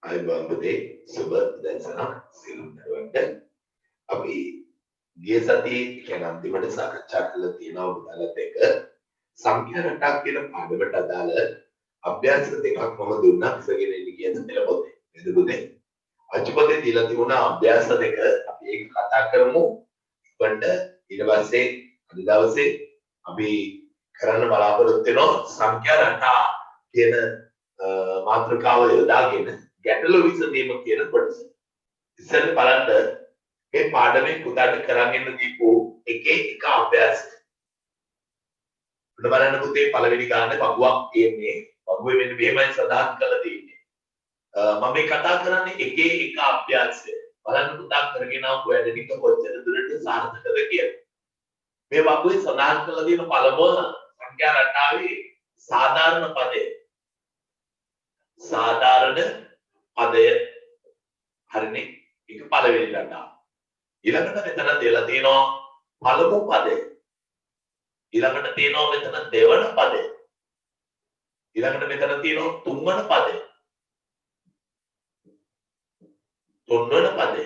අයිබෝන් පුතේ සුබ දැසනක් සියලුම දරුවන්ට අපි ගිය සතියේ කියන්නේ අන්තිමට සාකච්ඡා කළා තියෙනවා මුදලත් එක්ක සංඛ්‍යා රටක් කියන පාඩමට අදාළ අභ්‍යාස දෙකක් මම දුන්නා ඉස්සගෙන ඉන්න කියන පෙළ පොතේ. නේද පුතේ? අච්චු පොතේ දීලා තිබුණා අභ්‍යාස දෙක අපි ඒක කතා කරමු. ඉක්මනට ඊට පස්සේ අද දවසේ අපි කරන්න බලාපොරොත්තු වෙනවා සංඛ්‍යා රටා කියන මාතෘකාව යොදාගෙන ගැටලු විසඳීම කියන කොටස. ඉස්සෙල්ලා බලන්න මේ පාඩමේ පුතාට කරගෙන දීපු එකේ එක අභ්‍යාසය. උඩ බලන්න පුතේ පළවෙනි ගානේ පගුවක් තියෙන්නේ. පගුවේ මෙන්න මෙහෙමයි සඳහන් කරලා තියෙන්නේ. මම මේ කතා කරන්නේ එකේ එක අභ්‍යාසය. බලන්න පුතා කරගෙන ආපු වැඩ ටික කොච්චර දුරට සාර්ථකද කියලා. මේ පගුවේ සඳහන් කරලා තියෙන පළමුව සංඛ්‍යා රටාවේ සාධාරණ පදය. සාධාරණ පදය හරිනේ ඒක පළවෙනි රටාව. ඊළඟට මෙතන දෙලා තියෙනවා පළමු පදය. ඊළඟට තියෙනවා මෙතන දෙවන පදය. ඊළඟට මෙතන තියෙනවා තුන්වන පදය. තුන්වන පදය.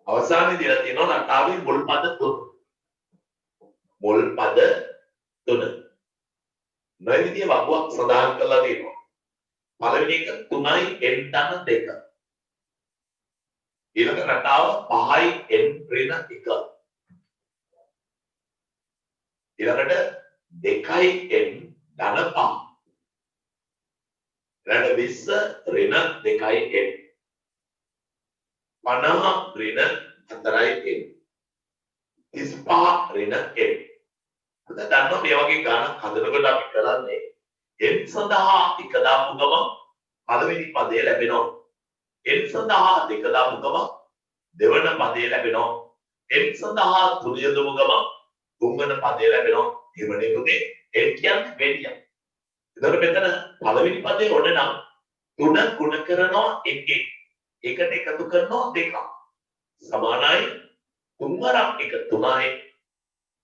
අවසානයේ දීලා තියෙනවා රටාවේ මුල් පද තුන. මුල් පද තුන. මේ විදිහේ වගුවක් සඳහන් කරලා තියෙනවා. පළවෙනි එක 3යි n ධන 2. ඊළඟ රටාව 5යි n ඍණ 1. ඊළඟට 2යි n ධන 5. ඊළඟ 20 ඍණ 2යි n. 50 ඍණ 4යි n. 35 ඍණ n. අද දන්නවා මේ වගේ ගණන් හදනකොට අපි කරන්නේ n සඳහා එක දාපු ගමන් පළවෙනි පදය ලැබෙනවා. n සඳහා දෙක දාපු ගමන් දෙවන පදය ලැබෙනවා. n සඳහා තුන යොදමු ගමන් තුන්වන පදය ලැබෙනවා. එහෙමනේ පුතේ n කියන්නේ වැඩියක්. එතකොට මෙතන පළවෙනි පදේ ඔන්න නම් 3 ගුණ කරනවා එකෙන්. එකට එකතු කරනවා දෙකක්. සමානයි 3 වරක් 1 3යි.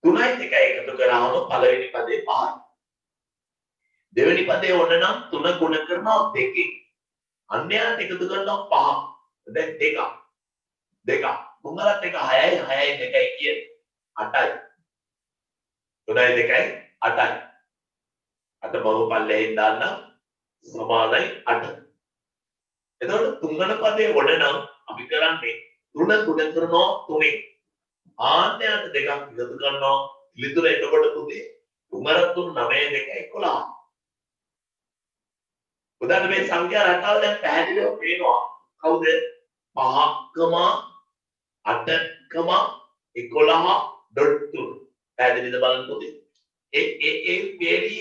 3යි 2යි එකතු කරාම පළවෙනි පදේ 5යි. දෙවෙනි පදේ ඕන නම් 3 ගුණ කරනවා 2කින්. අන්‍යයන්ට එකතු කරනවා 5. දැන් 2ක්. 2ක්. 3ට 1 6යි 6යි 2යි කියන්නේ 8යි. 3යි 2යි 8යි. අත බව පල්ලෙහින් දාන්න සමානයි 8. එතකොට තුන්වන පදේ ඕන නම් අපි කරන්නේ 3 ගුණ කරනවා 3කින්. ආන්‍යයන්ට දෙකක් එකතු කරනවා ඉලිතුර එතකොට පුතේ 3 3 9 2 11. උදාහරණ මේ සංඛ්‍යා රටාව දැන් පැහැදිලිව පේනවා. කවුද? 5කම 8කම 11.3. පැහැදිලිද බලන්න පුතේ? ඒ පේරි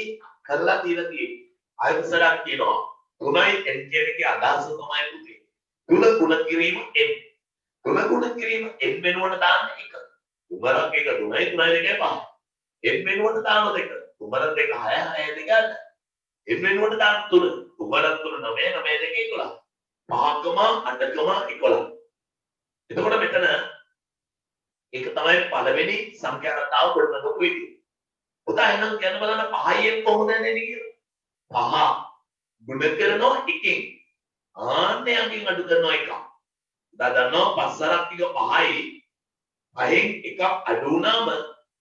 කරලා තියලා තියෙන්නේ. ආයතනයක් කියනවා 3යි n කියන එකේ අදහස තමයි පුතේ. 3 ගුණ කිරීම n. 3 ගුණ කිරීම n වෙනුවට දාන්න 1. 3ක් 1 3යි 3යි 2යි 5. n වෙනුවට දාන 2. 3ක් 2 6යි 6යි 2යි 8. n වෙනුවට දාන 3. 3ක් 3 9 9 2 11. 5කම 8කම 11. එතකොට මෙතන ඒක තමයි පළවෙනි සංඛ්‍යා රටාව ගොඩනගපු විදිය. උදාහරණයක් ගන්න බලන්න 5යි n කොහොමද එන්නේ කියලා. 5 ගුණ කරනවා 1කින්. ආන්නයන්ගෙන් අඩු කරනවා 1. දා දන්නවා 5 වරක් ටික 5යි. 5න් එකක් අඩු වුණාම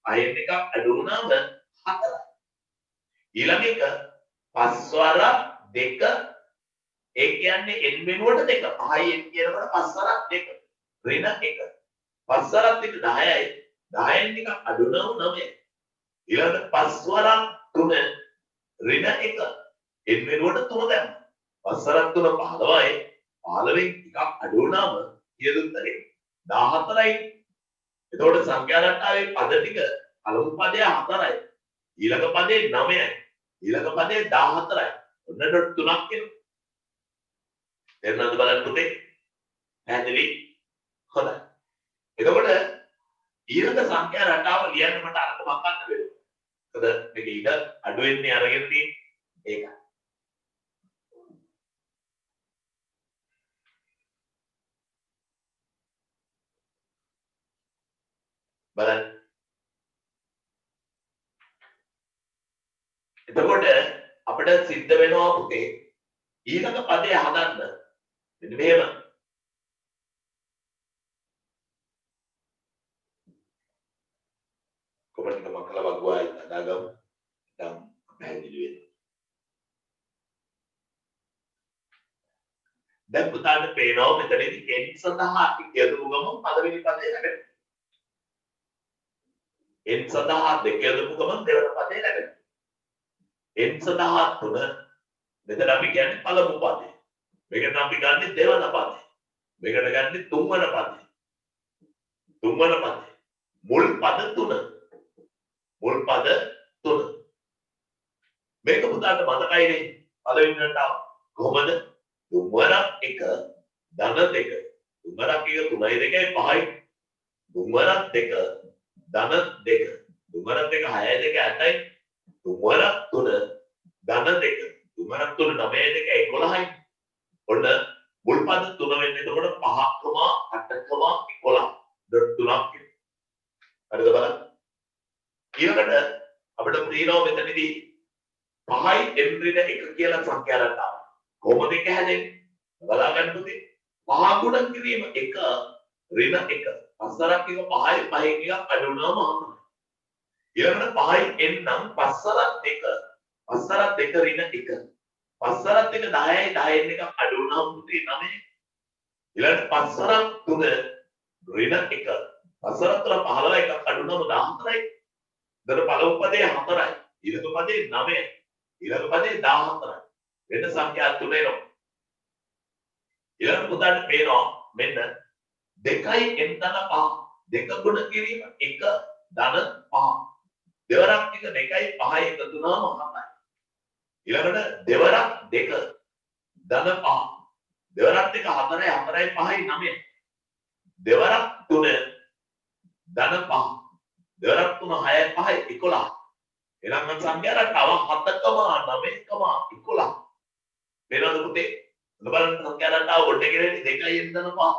5න් එකක් අඩු වුණාම 4යි. ඊළඟ එක 5 වරක් 2 ඒ කියන්නේ n වෙනුවට 2. 5යි n කියනකොට 5 වරක් 2 ඍණ 1. 5 වරක් 2 10යි. 10න් එකක් අඩු වුණාම 9යි. ඊළඟ 5 වරක් 3 ඍණ 1. n වෙනුවට 3 දැම්මා. 5 වරක් 3 15යි. 15න් එකක් අඩු වුණාම කියදුත්තරේ 14යි. එතකොට සංඛ්‍යා රටාවේ පද ටික පළමු පදය 4යි. ඊළඟ පදේ 9යි. ඊළඟ පදේ 14යි. ඔන්න ඩොට් 3ක් එනවා. එන්නද බලන්න පුතේ. පැහැදිලි? හොඳයි. එතකොට ඊළඟ සංඛ්‍යා රටාව ලියන්න මට අරක මකන්න වෙනවා. මොකද මේක ඊට අඩු වෙන්නේ අරගෙන තියෙන්නේ ඒකයි. බලන්න. එතකොට අපිට සිද්ධ වෙනවා පුතේ ඊළඟ පදේ හදන්න මෙන්න මෙහෙම කොමන්ට් එක මම කළා වගුවයි හදාගමු දැන් පැහැදිලි වෙන්න දැන් පුතාට පේනවා මෙතනදී n සඳහා යොදපු ගමන් පළවෙනි පදේ ලැබෙනවා n සඳහා 2 යොදපු ගමන් දෙවන පදේ ලැබෙනවා n සඳහා 3 මෙතන අපි කියන්නේ පළමු පදේ මේකට අපි ගන්නේ දෙවන පදේ මේකට ගන්නේ තුන්වන පදේ තුන්වන පදේ මුල් පද 3 මුල් පද 3 මේක පුතාට මතකයිනේ පළවෙනිට කොහොමද දුම්වරක් 1 ධන 2 දුම්වරක් 1 3යි 2යි 5යි දුම්වරක් 2 ධන 2 දුම්වරක් 2 6යි 2 8යි දුම්වරක් 3 ධන 2 දුම්වරක් 3 9යි 2 11යි ඔන්න මුල් පද 3 වෙන්නේ එතකොට 5, 8, 11 ඩොට් 3ක් හරිද බලන්න ඊළඟට අපිට තියෙනවා මෙතනදී 5යි n ඍණ 1 කියලා සංඛ්‍යා රටාව කොහොමද ඒක හැදෙන්නේ බලා ගන්න පුතේ 5 ගුණ කිරීම 1 ඍණ 1 පස්සරක් එක 5යි 5න් එකක් අඩු වුණාම අහනවා ඊළඟට 5යි n නම් පස්සරක් 2 පස්සරක් 2 ඍණ 1 පස්සරක් 2 10යි 10න් එකක් අඩු වුණාම පුතේ 9 ඊළඟට පස්සරක් 3 ඍණ 1 පස්සරක් 3 15 එකක් අඩු වුණාම 14යි දර පළමු පදේ 4යි ඊළඟ පදේ 9යි ඊළඟ පදේ 14යි වෙන සංඛ්‍යා 3 එනවා ඊළඟ පුතාට පේනවා මෙන්න 2යි n ධන 5 2 ගුණ කිරීම 1 ධන 5 දෙවරක් එක 2යි 5යි එකතු වුණාම 7යි ඊළඟට දෙවරක් 2 ධන 5 දෙවරක් එක 4යි 4යි 5යි 9යි දෙවරක් 3 ධන 5 දෙවරක් 3 6යි 5යි 11 එහෙනම් මම සංඛ්‍යා රටාව 7,9,11 වෙනවද පුතේ බලන්න සංඛ්‍යා රටාව කොට කෙරෙන්නේ 2යි n ධන 5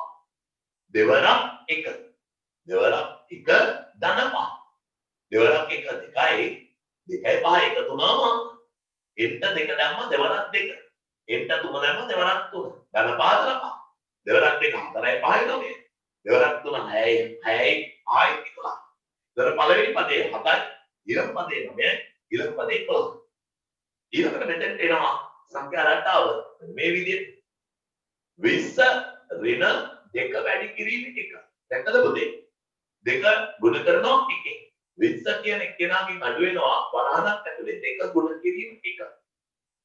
දෙවරක් 1 දෙවරක් 1 ධන 5 දෙවරක් 1 2යි 2යි 5 එකතු වුණාම n 2 දැම්ම දෙවරක් 2 n 3 දැම්ම දෙවරක් 3 ධන 5 ධන 5 දෙවරක් 2 4යි 5යි 9 දෙවරක් 3 6යි 6යි 5යි 11 දර පළවෙනි පදේ 7යි ඊළඟ පදේ 9යි ඊළඟ පදේ 11 ඊළඟට මෙතෙන්ට එනවා සංඛ්‍යා රටාව මේ විදිහට 20 ඍණ 2 වැඩි කිරීම 1 දැක්කද පුතේ 2 ගුණ කරනවා 1 20 කියන එක්කෙනාගෙන් අඩු වෙනවා 50ක් ඇතුලේ 2 ගුණ කිරීම 1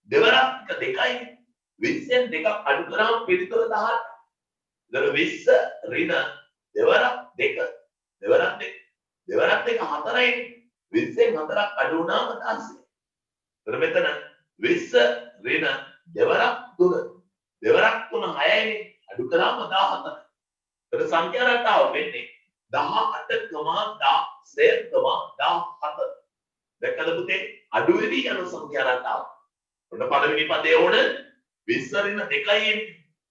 දෙවරක් 2යි 20න් 2ක් අඩු කරාම පිළිතුර 18 දර 20 ඍණ දෙවරක් 2 දෙවරක් 2 දෙවරක් 2 4යි 20න් 4ක් අඩු වුණාම 16 එතන මෙතන 20 ඍණ දෙවරක් 3 දෙවරක් 3 6යි අඩු කරාම 17 එතන සංඛ්‍යා රටාව වෙන්නේ 18,16,17 දැක්කද පුතේ අඩු වෙවි යන සංඛ්‍යා රටාව ඔන්න පළවෙනි පදේ ඕන 20 ඍණ 2යි එන්නේ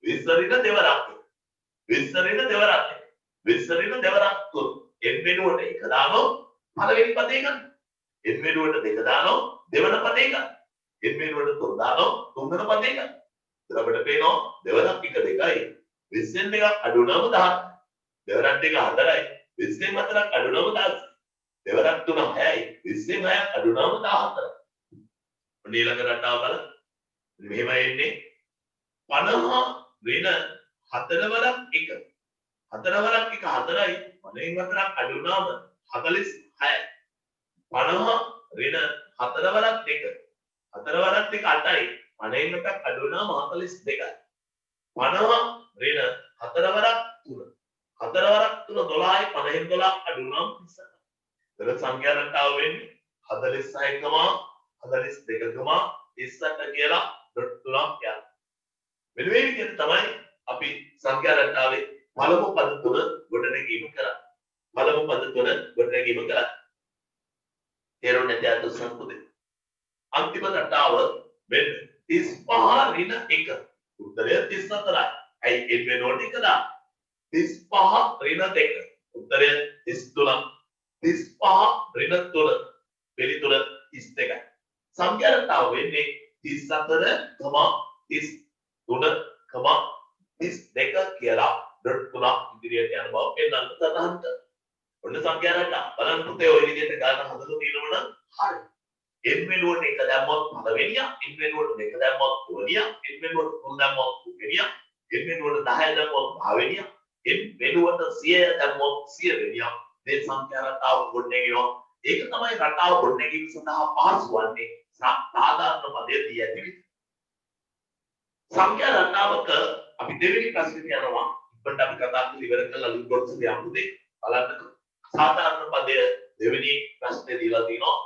20 ඍණ දෙවරක් 20 ඍණ දෙවරක් 20 ඍණ දෙවරක් 3 n වෙනුවට 1 දානවා පළවෙනි පදේ ගන්න n වෙනුවට 2 දානවා දෙවන පදේ ගන්න n වෙනුවට 3 දානවා තුන්වන පදේ ගන්න එතන අපිට පේනවා දෙවරක් 1 2යි 20න් 2ක් අඩු වුණාම 10 දෙවරක් 2 4යි 20න් 4ක් අඩු වුණාම 10 දෙවරක් 3 6යි 20න් 6ක් අඩු වුණාම 14 ඔන්න ඊළඟ රටාව බලන්න මෙහෙමයි එන්නේ 50 ඍණ 4 වරක් 1 4 වරක් 1 4යි 50න් 4ක් අඩු වුණාම 46යි 50 ඍණ 4 වරක් 2 4 වරක් 2 8යි 50න් 1ක් අඩු වුණාම 42යි 50 ඍණ 4 වරක් 3 4 වරක් 3 12යි 50න් 12ක් අඩු වුණාම 37යි එතන සංඛ්‍යා රටාව වෙන්නේ 46,42,38 කියලා ඩොට් 3ක් යනවා මෙන්න මේ විදිහට තමයි අපි සංඛ්‍යා රටාවේ පළමු පද 3 ගොඩනැගීම කරන්නේ පළමු පද 3 ගොඩනැගීම කරන්නේ තේරුම් නැති අත සම්පූර්ණ අන්තිම රටාව මෙන්න 35 ඍණ 1 උත්තරය 34යි ඇයි n වෙනකොට 1 දාන්න 35 ඍණ 2 උත්තරය 33 35 ඍණ 3 පිළිතුර 32යි සංඛ්‍යා රටාව වෙන්නේ 34,33 33 කියලා ඩොට් 3ක් ඉදිරියට යන බව පෙන්වන්න සඳහන් කරනවා. ඔන්න සංඛ්‍යා රටා බලන්න පුතේ ඔය විදිහට ගාන හදලා තියෙනවනම් හරි. n වෙනුවට 1 දැම්මොත් පළවෙනියා, n වෙනුවට 2 දැම්මොත් තුන්වෙනියා, n වෙනුවට 3 දැම්මොත් තුන්වෙනියා, n වෙනුවට 10 දැම්මොත් පහවෙනියා, n වෙනුවට 100 දැම්මොත් 100 වෙනියා. මේ සංඛ්‍යා රටාව ගොඩනැගෙනවා. ඒක තමයි රටාව ගොඩනැගීම සඳහා පහසු වන්නේ සාධාරණ පදයේ දී ඇති විදිහ. සංඛ්‍යා රටාවක අපි දෙවෙනි ප්‍රශ්නෙට යනවා. ඉක්මනට අපි කතා කරලා ඉවර කරලා අලුත් කොටසට යමු දෙ. බලන්නකෝ. සාධාරණ පදය දෙවෙනි ප්‍රශ්නේ දීලා තිනවා.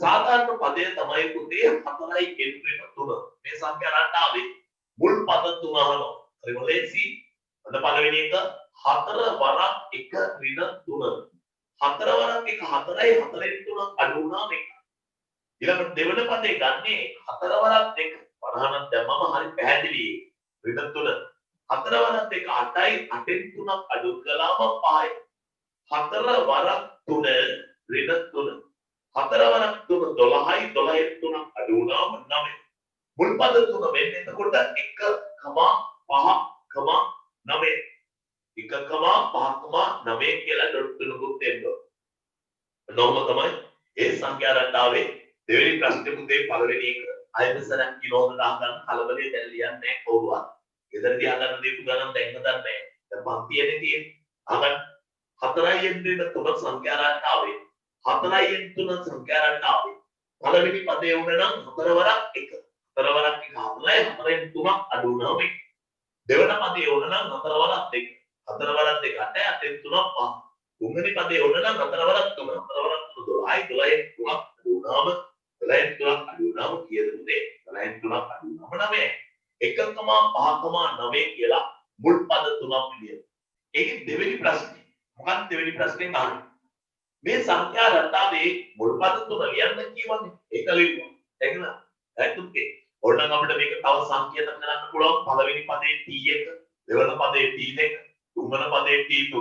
සාධාරණ පදය තමයි පුතේ 4යි n ඍණ 3. මේ සංඛ්‍යා රටාවේ මුල් පද තුන අහනවා. හරිම ලේසි. අද පළවෙනි එක 4 වරක් 1 ඍණ 3. 4 වරක් 1 4යි 4න් 3 අඩු වුණා මේක. ඊළඟට දෙවන පදේ ගන්නේ 4 වරක් 2 50ක් දැම්මම හරි පැහැදිලි. ඍණ 3. 4 වරක් 1 8යි 8න් 3ක් අඩු කළාම 5යි. 4 වරක් 3 ඍණ 3. 4 වරක් 3 12යි 12න් 3ක් අඩු වුණාම 9. මුල් පද තුන වෙන්නේ එතකොට 1,5,9. 1,5,9 කියලා ඩොට් තුනකුත් එනවා. නෝම තමයි ඒ සංඛ්‍යා රටාවේ දෙවෙනි ප්‍රශ්නේ පුතේ පළවෙනි එක. අයමසරක් කිලෝම දාගන්න කලබලේ දැන් ලියන්නේ නැහැ කවුරුවත්. ගෙදරදී හදන්න දීපු ගණන් දැන් හදන්නේ නැහැ. දැන් පන්තියනේ තියෙන්නේ. අහගන්න 4යි n ඍණ 3 සංඛ්‍යා රටාවේ 4යි n 3 සංඛ්‍යා රටාවේ පළවෙනි පදේ උන නම් 4 වරක් 1. 4 වරක් 1 4යි 4න් 3ක් අඩු වුණා මේ. දෙවන පදේ උන නම් 4 වරක් 2. 4 වරක් 2 8යි 8න් 3ක් 5. තුන්වෙනි පදේ උන නම් 4 වරක් 3. 4 වරක් 3 12යි 12න් 3ක් අඩු වුණාම 12න් 3ක් අඩු වුණාම කීයද පුතේ? 12න් 3ක් අඩු වුණාම 9. 1,5,9 කියලා මුල් පද තුනක් පිළියෙල. ඒකේ දෙවෙනි ප්‍රශ්නේ. මොකක්ද දෙවෙනි ප්‍රශ්නේ අහන්නේ? මේ සංඛ්‍යා රටාවේ මුල් පද තුන ලියන්න කියවන්නේ. ඒක ලියුවා. එහෙනම් ඇත්තටම ඕනනම් අපිට මේක තව සංකේත කරන්න පුළුවන්. පළවෙනි පදේ t1, දෙවන පදේ t2, තුන්වන පදේ t3.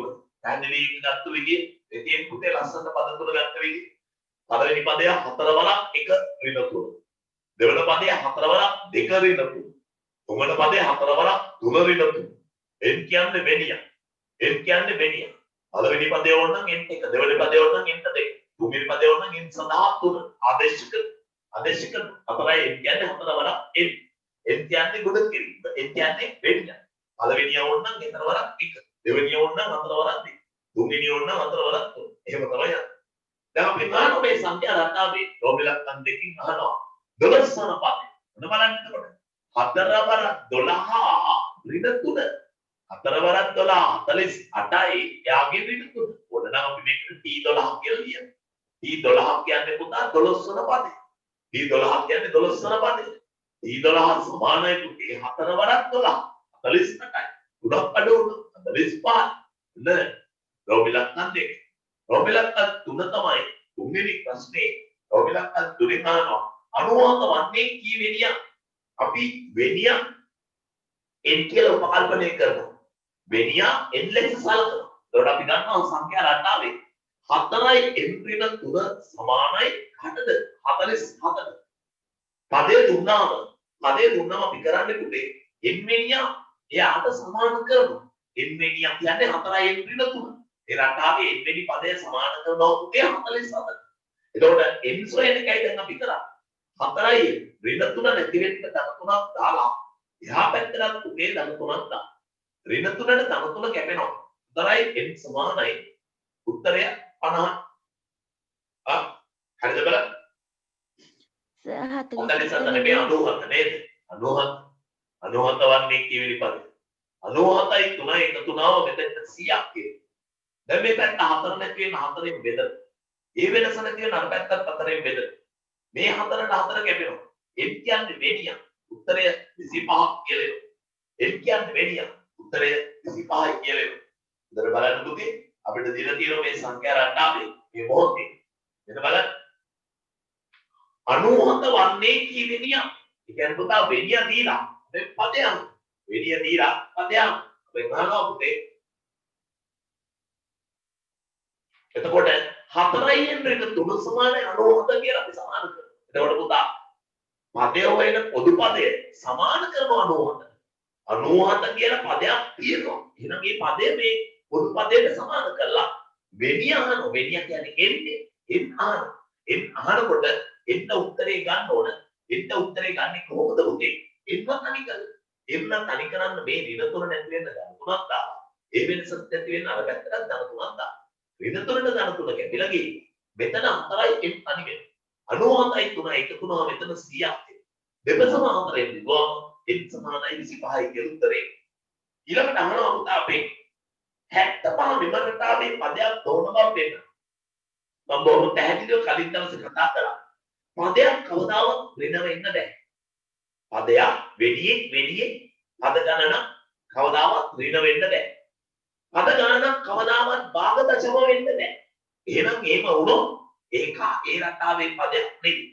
පැහැදිලි ගත්ත විදිහ, එතෙන් පුතේ ලස්සන පද තුන ගත්ත විදිහ. පළවෙනි පදය 4 වරක් 1 ඍණ 3. දෙවන පදය 4 වරක් 2 ඍණ 3. තුන්වන පදය 4 වරක් 3 ඍණ 3. n කියන්නේ වෙනිය. n කියන්නේ වෙනිය. පළවෙනි පදේ ඕනනම් n 1, දෙවෙනි පදේ ඕනනම් n 2, තුන්වෙනි පදේ ඕනනම් n සඳහා 3. ආදේශික 4යි n කියන්නේ 4 වරක් n. n කියන්නේ ගොඩ කිරීම. n කියන්නේ වෙනිය. පළවෙනිය ඕනනම් 4 වරක් 1, දෙවෙනිය ඕනනම් 4 වරක් 2, තුන්වෙනිය ඕනනම් 4 වරක් 3. එහෙම තමයි යන්නේ. දැන් අපි ගන්න මේ සංඛ්‍යා රටාවේ රෝමිලක්කන් දෙකකින් අහනවා 12 වන පදේ. මොන බලන්න එතකොට 4 වරක් 12 ඍණ 3. 4 වරක් 12 48යි එයාගේ ඍණ 3. ඕනනම් අපි මේකට t12 කියලා ලියමු. t12 කියන්නේ පුතා 12 වන පදේ. t12 කියන්නේ 12 වන පදේ. t12 සමානයි පුතේ 4 වරක් 12 48යි. තුනක් අඩු වුණා 45. නේද? රෝමිලක්කන් දෙක. රෝමිලක්කන් 3 තමයි තුන්වෙනි ප්‍රශ්නේ. රෝමිලක්කන් 3 ගන්නවා. අනුවාද වන්නේ කී වෙනියක්? අපි වෙනියක් n කියලා උපකල්පනය කරනවා. වෙනියා n ලෙස සලකනවා. එතකොට අපි ගන්නවා සංඛ්‍යා රටාවේ 4යි n ඍණ 3 සමානයි කඩද 44. පදේ දුන්නාම අපි කරන්නේ පුතේ n වෙනියා එයාට සමාන කරනවා. n වෙනියා කියන්නේ 4යි n ඍණ 3. ඒ රටාවේ n වෙනි පදය සමාන කරනවා පුතේ 44. එතකොට n සොයන එකයි දැන් අපි කරන්නේ. 4යි ඍණ 3 නැති වෙන්න ධන 3ක් දාලා එහා පැත්තට පුතේ ධන 3ක් දාලා ඍණ 3ට ධන 3 කැපෙනවා. 4යි n සමානයි උත්තරය 50. හරිද බලන්න? 47 නෙමෙයි 97 නේද? 97 වන්නේ කීවෙනි පදේ? 97යි 3යි එකතු වුණාම මෙතන 100ක් කියනවා. දැන් මේ පැත්ත 4 නැති වෙන 4ෙන් බෙදලා. ඒ වෙනස නැති වෙන අර පැත්තත් 4ෙන් බෙදලා. මේ 4ට 4 කැපෙනවා. n කියන්නේ වෙනිය. උත්තරය 25ක් කියලා එනවා. n කියන්නේ වෙනිය. උත්තරය 25යි කියලා එනවා. ඉතින් බලන්න පුතේ අපිට දීලා තියෙන මේ සංඛ්‍යා රටාවේ මේ මොහොතේ මෙන්න බලන්න 97 වන්නේ කී වෙනියක්? ඒ කියන්නේ පුතා වෙනිය දීලා මේ පදයක්. වෙනිය දීලා පදයක්. අපි ගන්නවා පුතේ. එතකොට 4යි n ඍණ 3 සමානයි 97 කියලා අපි සමාන කරනවා. එතකොට පුතා පදය වෙන පොදු පදය සමාන කරනවා 97. 97 කියලා පදයක් තියෙනවා. එහෙනම් මේ පදය මේ පොදු පදයට සමාන කරලා වෙණිය අහනවා. වෙණිය කියන්නේ එන්නේ. එන් අහනවා. එන් අහනකොට එන්න උත්තරේ ගන්න ඕන. එන්න උත්තරේ ගන්නේ කොහොමද උදේ? එන්න තනි කරලා. එන්න තනි කරන්න මේ ඍණ තුන නැති වෙන්න ධන තුනක් දානවා. ඒ වෙනසත් නැති වෙන්න අර පැත්තට ධන තුනක් දානවා. ඍණ තුනට ධන තුන කැපිලා ගිහින් මෙතන අතරයි එන් තනි වෙන්නේ. 97යි 3 එකතු වුණාම මෙතන 100ක් දෙපසම අතරෙන් දිගුවම එන් සමානයි 25යි කියලා උත්තරේ. ඊළඟට අහනවා පුතා අපේ 75 විමරතාවේ පදයක් තෝරන බව පෙන්නන. මම බොහොම පැහැදිලිව කලින් දවසේ කතා කරා. පදයක් කවදාවත් වෙන වෙන්න බෑ. පදයක් වෙඩියේ පද ගණන කවදාවත් ඍණ වෙන්න බෑ. පද ගණනක් කවදාවත් භාග දශම වෙන්න බෑ. එහෙනම් එහෙම වුණොත් ඒක ඒ රටාවේ පදයක් නෙවෙයි.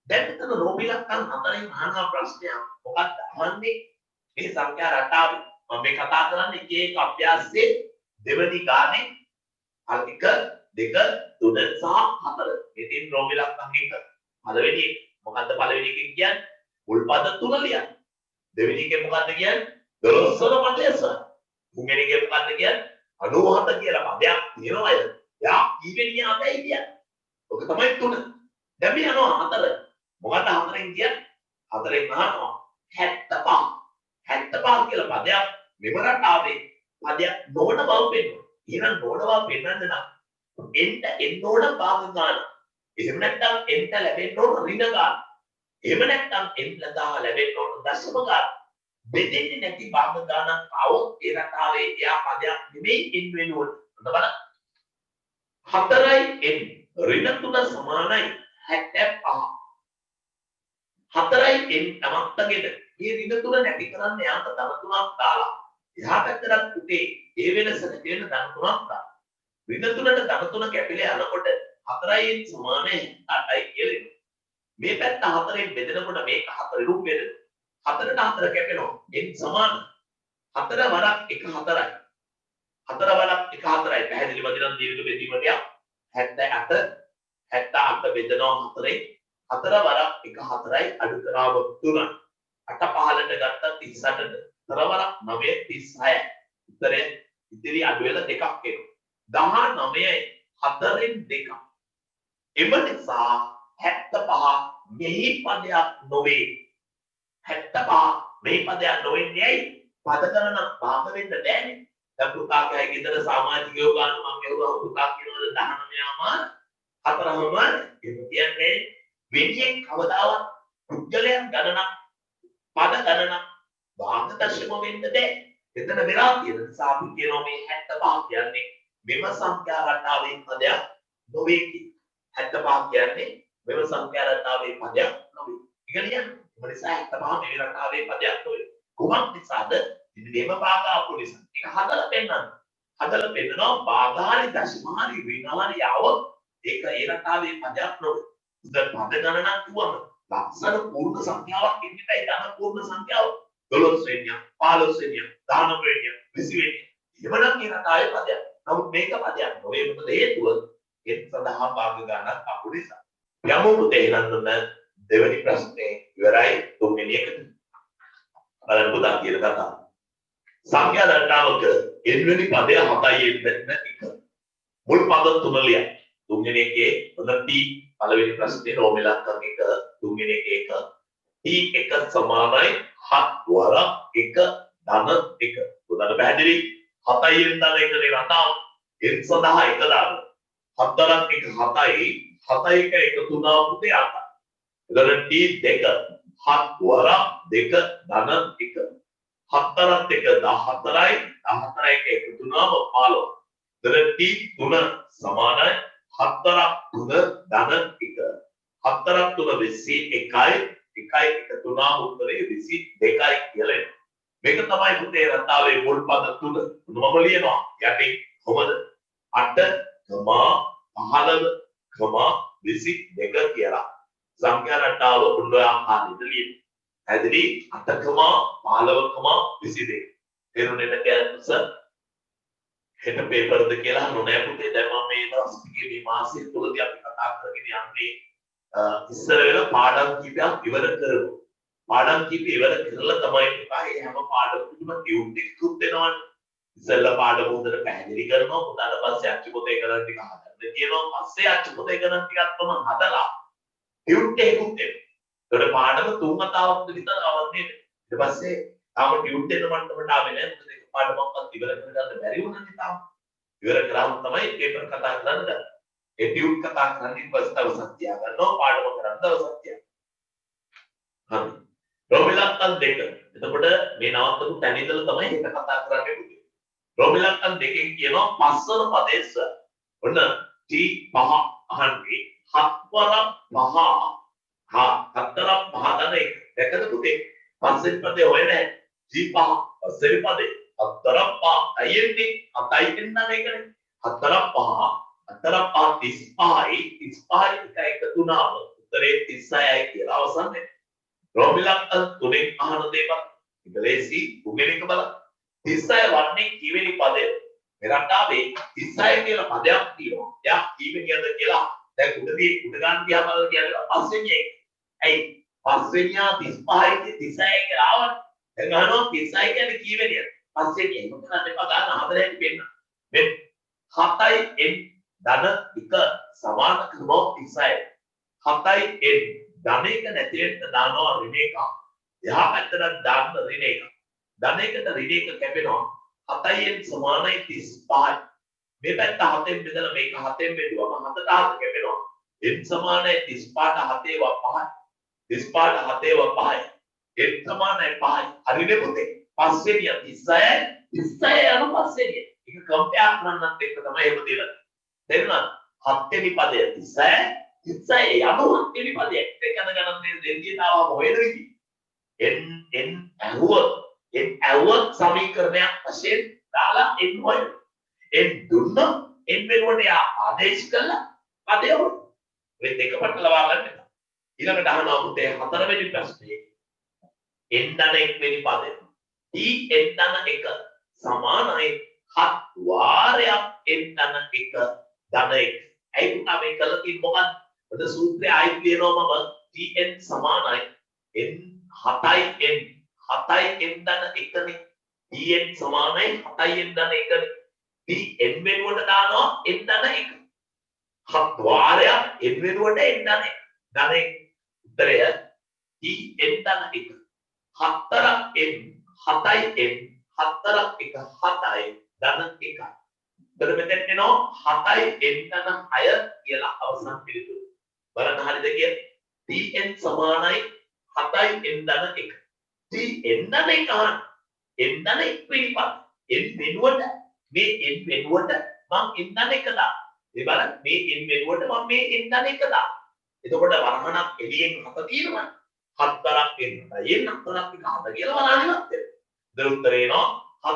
දැන් මෙතන රෝමිලක්කන් හතරෙන් අහන ප්‍රශ්නයක් මොකක්ද අහන්නේ? මේ සංඛ්‍යා රටාවේ මම මේ කතා කරන්නේ එක එක අභ්‍යාසයේ දෙවෙනි ගානේ අර 1 2 3 සහ 4. ඉතින් රෝමිලක්කන් එක පළවෙනි මොකද්ද පළවෙනි එකෙන් කියන්නේ? මුල් පද 3 ලියන්න. දෙවෙනි එකේ මොකද්ද කියන්නේ? 12 වන පදය සර්. තුන්වෙනි එකේ මොකද්ද කියන්නේ? 97 කියලා පදයක් තියෙනවා අය. යා කීවෙනි ආතයි කියන්නේ? ඔක තමයි 3. දැන් මේ යනවා 4. මොකද්ද 4ෙන් කියන්නේ? 4ෙන් අහනවා 75. 75 කියලා පදයක් මෙම රටාවේ පදයක් නොවන බව පෙන්වනවා. එහෙනම් නොවන බව පෙන්වන්න නම් එන්න ඕන භාග ගන්න. එහෙම නැත්නම් එන්න ලැබෙන්න ඕන ඍණ ගන්න. එහෙම නැත්නම් එන්න දා ලැබෙන්න ඕන දශම ගන්න. බෙදෙන්නේ නැති භාග ගණන් આવොත් ඒ රටාවේ එයා පදයක් නෙමෙයි එන් වෙනවලු. හොඳ බලන්න. 4යි n ඍණ 3 සමානයි 75. 4යි n තමක්තගෙන මේ ඍණ 3 නැති කරන්න යාට ධන 3ක් දාලා එහා පැත්තට උතේ ඒ වෙනස නැති වෙන ධන 3ක් දාලා ඍණ 3ට ධන 3 කැපිලා යනකොට 4යි n සමානයි 8යි කියලා එනවා. මේ පැත්ත 4ෙන් බෙදෙනකොට මේක 4 රුම් බෙදෙනවා. 4ට 4 කැපෙනවා. n සමාන 4 වරක් 1 4යි. 4 වරක් 1 4යි. පැහැදිලි වදිනම් දීර්ඝ බෙදීමට යක් 78 බෙදනවා 4යි. 4 වරක් 1 4යි අඩු කරාම 3යි. 8 15ට ගත්තා 38ට. 4 වරක් 9 36යි. උත්තරය ඉතිරි අඩු වෙලා දෙකක් එනවා. 19යි 4න් 2. එම නිසා 75 මෙහි පදයක් නොවේ. 75 මෙහි පදයක් නොවෙන්නේ ඇයි? පද ගණනක් භාග වෙන්න බෑනේ. දැන් පුතා කයි ගෙදර සමාජිකයෝ ගන්න මම ගෙවුවා පුතා කියනවද 19 4ම ඒක කියන්නේ වෙනියෙන් කවදාවත් පුද්ගලයන් ගණනක් පද ගණනක් භාග දශම වෙන්න බෑ. එතන වෙලා තියෙන නිසා අපි කියනවා මේ 75 කියන්නේ මෙම සංඛ්‍යා රටාවේ පදයක් නොවේ කියලා. 75 කියන්නේ මෙම සංඛ්‍යා රටාවේ පදයක් නොවේ. ඉගෙන ගන්න. ඒ නිසා 75 මේ රටාවේ පදයක් නොවේ. කුමක් නිසාද? ඉතින් මේව භාගාපු නිසා. ඒක හදලා පෙන්නන්න. හදලා පෙන්නනවා භාගාරි දශමාරි විනාරි આવොත් ඒක ඒ රටාවේ පදයක් නොවේ. දැන් පද ගණනක් කිව්වම ලක්ෂණ පූර්ණ සංඛ්‍යාවක් ඉන්නටයි ධන පූර්ණ සංඛ්‍යාව 12 වෙනිය 15 වෙනිය 19 වෙනිය 20 වෙනිය. එවනම් ඒ රටාවේ පදයක්. නමුත් මේක පදයක් නොවේ. මොකද හේතුව ඒ සඳහා භාග ගණනක් අපු නිසා. යමු තේරෙන්න දෙවෙනි ප්‍රශ්නේ ඉවරයි තුන්වෙනි එකට. බලන්න පුතා කියන කතාව. සංඛ්‍යා රටාවක n වෙනි පදය 7යි එන්න 1. මුල් පද 3 ලියන්න. තුන්වෙනි එකේ හොඳ t පළවෙනි ප්‍රශ්නේ රෝමිලක්කම් 1 තුන්වෙනි එකේ 1 t 1 සමානයි 7 වරක් 1 ධන 1. උදාහරණ පැහැදිලි 7යි n ධන 1 නේ රටාව. n සඳහා 1 දාන්න. 7ක් 1 7යි 7 1 එකතු වුණා පුතේ 8යි. එතකොට t 2 7 වරක් 2 ධන 1. 7ත් 1 14යි 14 එක එකතු වුණාම 15. එතකොට t 3 සමානයි 7ක් 3 ධන 1. 7ක් 3 21යි 1යි එකතු වුණාම උත්තරේ 22යි කියලා එනවා. මේක තමයි පුතේ රටාවේ මුල් පද 3. මම ලියනවා යටින් කොහමද 8, 15, 22 කියලා. සංඛ්‍යා රටාව උන්වය ආකාරයට ලියන්න. ඇදලි 8, 15, 22. තේරුණේ නැත්නම් සර් හෙට පේපර්ද කියලා නෝනෑ පුතේ දැන් මම මේ දවස් ටිකේ මේ මාසෙ තුලදී අපි කතා කරගෙන යන්නේ ඉස්සර වෙලා පාඩම් කීපයක් ඉවර කරමු. පාඩම් කීප ඉවර කරලා තමයි ඒ හැම පාඩමකටම ටියුට් එකකුත් දෙනවනේ. ඉස්සෙල්ලා පාඩම හොඳට පැහැදිලි කරනවා. උදාට පස්සේ අච්චු පොතේ කරන් ටික හදන්න කියනවා. පස්සේ අච්චු පොතේ කරන් ටිකක් තමයි හදලා ටියුට් එකකුත් දෙනවා. ඒකට පාඩම 3 වතාවක් විතර අවන්නේ. ඊට පස්සේ තාම ටියුට් දෙන මට්ටමට ආවේ නැහැ. මොකද ඒක පාඩමක්වත් ඉවර කරගන්න බැරි වුණානේ තාම. ඉවර කරාම තමයි පේපර් කතා කරන්න ගන්නේ. ඒ ටියුට් කතා කරන්නේ පස්සේ දවසක් තියා ගන්නවා. පාඩම කරන් දවසක් තියා. හරි. රෝමිලක්කන් දෙක. එතකොට මේ නවත්තපු තැන ඉඳලා තමයි ඒක කතා කරන්නේ පුතේ. රෝමිලක්කන් දෙකෙන් කියනවා පස්වන පදේශ. ඔන්න T5 අහන්නේ 7 වරක් 5. හතරක් 5 දන එක. දැකද පුතේ? පස්වෙනි පදේ ඔය නෑ. G5 පස්වෙනි පදේ. හතරක් 5 අයෙන්නේ 7යි දෙන්නා මේකනේ. හතරක් 5 හතරක් 5 35යි 35යි එකතු වුණාම උත්තරේ 36යි කියලා අවසන් වෙනවා. රෝමිලක්කන් තුනෙන් අහන දේ බලන්න. ඉංග්‍රීසි තුන්වෙනි එක බලන්න. 36 වන්නේ කීවෙනි පදය? මේ රටාවේ 36 කියලා පදයක් තියෙනවා. එයා කීවෙනියද කියලා දැන් උඩදී උඩ ගන්න ගියාම බලලා කියන්නේ පස්වෙනි එක. ඇයි? පස්වෙනියා 35යි 36 කියලා ආවනේ. දැන් අහනවා 36 කියන්නේ කීවෙනියද? පස්වෙනි එක. මොකද එපා ගන්න හදලා ඉන්න. මේ 7යි n ධන 1 සමාන කරනවා 36. 7යි n ධන එක නැති වෙන්න දානවා ඍණ එක. එහා පැත්තට දාන්න ඍණ එක. ධන එකට ඍණ එක කැපෙනවා 7න් සමානයි 35යි. මේ පැත්ත 7න් බෙදලා මේක 7න් බෙදුවම 7ට 7 කැපෙනවා. n සමානයි 35ට 7 ව 5යි. 35ට 7 ව 5යි. n සමානයි 5යි. හරිනේ පුතේ. පස්වෙනිය 36 36 යන පස්වෙනිය. ඒක කම්පෙයාර් කරන්නත් එක්ක තමයි එහෙම දෙලා. තේරුණාද? 7 වෙනි පදය 36 36 යනවා 7 වෙනි පදය. ඒක ගණන් දෙන්නේ තාම හොයන විදි. n ඇහුවොත් සමීකරණයක් වශයෙන් දාලා n හොයන. n දුන්නොත් n වෙනුවට යා ආදේශ කළා පදය හොයන. මේ දෙක පට ලබා ගන්න එක. ඊළඟට අහනවා පුතේ 4 වෙනි ප්‍රශ්නේ. n ධන 1 වෙනි පදය. n ධන 1 සමානයි 7 වාරයක් n ධන 1 ධන 1. ඇයි පුතා මේ කළා තියෙන්නේ මොකක්ද? ඔද සූත්‍රය ආයි කියනවා මම tn සමානයි n 7යි n 7යි n ධන 1නේ. tn සමානයි 7යි n ධන 1නේ. tn වෙනුවට දානවා n ධන 1. 7 වාරයක් n වෙනුවට n ධන 1. ධන 1. උත්තරය tn ධන 1. 4ක් n 7යි n 4ක් 1 7යි ධන 1යි. එතකොට මෙතෙන් එනවා 7යි n ධන 6 කියලා අවසන් පිළිතුර. බලන්න හරියද කියලා? tn සමානයි 7යි n ධන 1. tn ධන 1 අහන්න. n ධන 1 වෙනි පද. n වෙනුවට මේ n වෙනුවට මම n ධන 1 දානවා. මේ බලන්න මේ n වෙනුවට මම මේ n ධන 1 දානවා. එතකොට වරහණක් එළියෙන් 7 තියෙනවා. 7ක් n 7යි n 4ක් 1 7 කියලා වරහණක් වෙනවා. දැන් උත්තරේ එනවා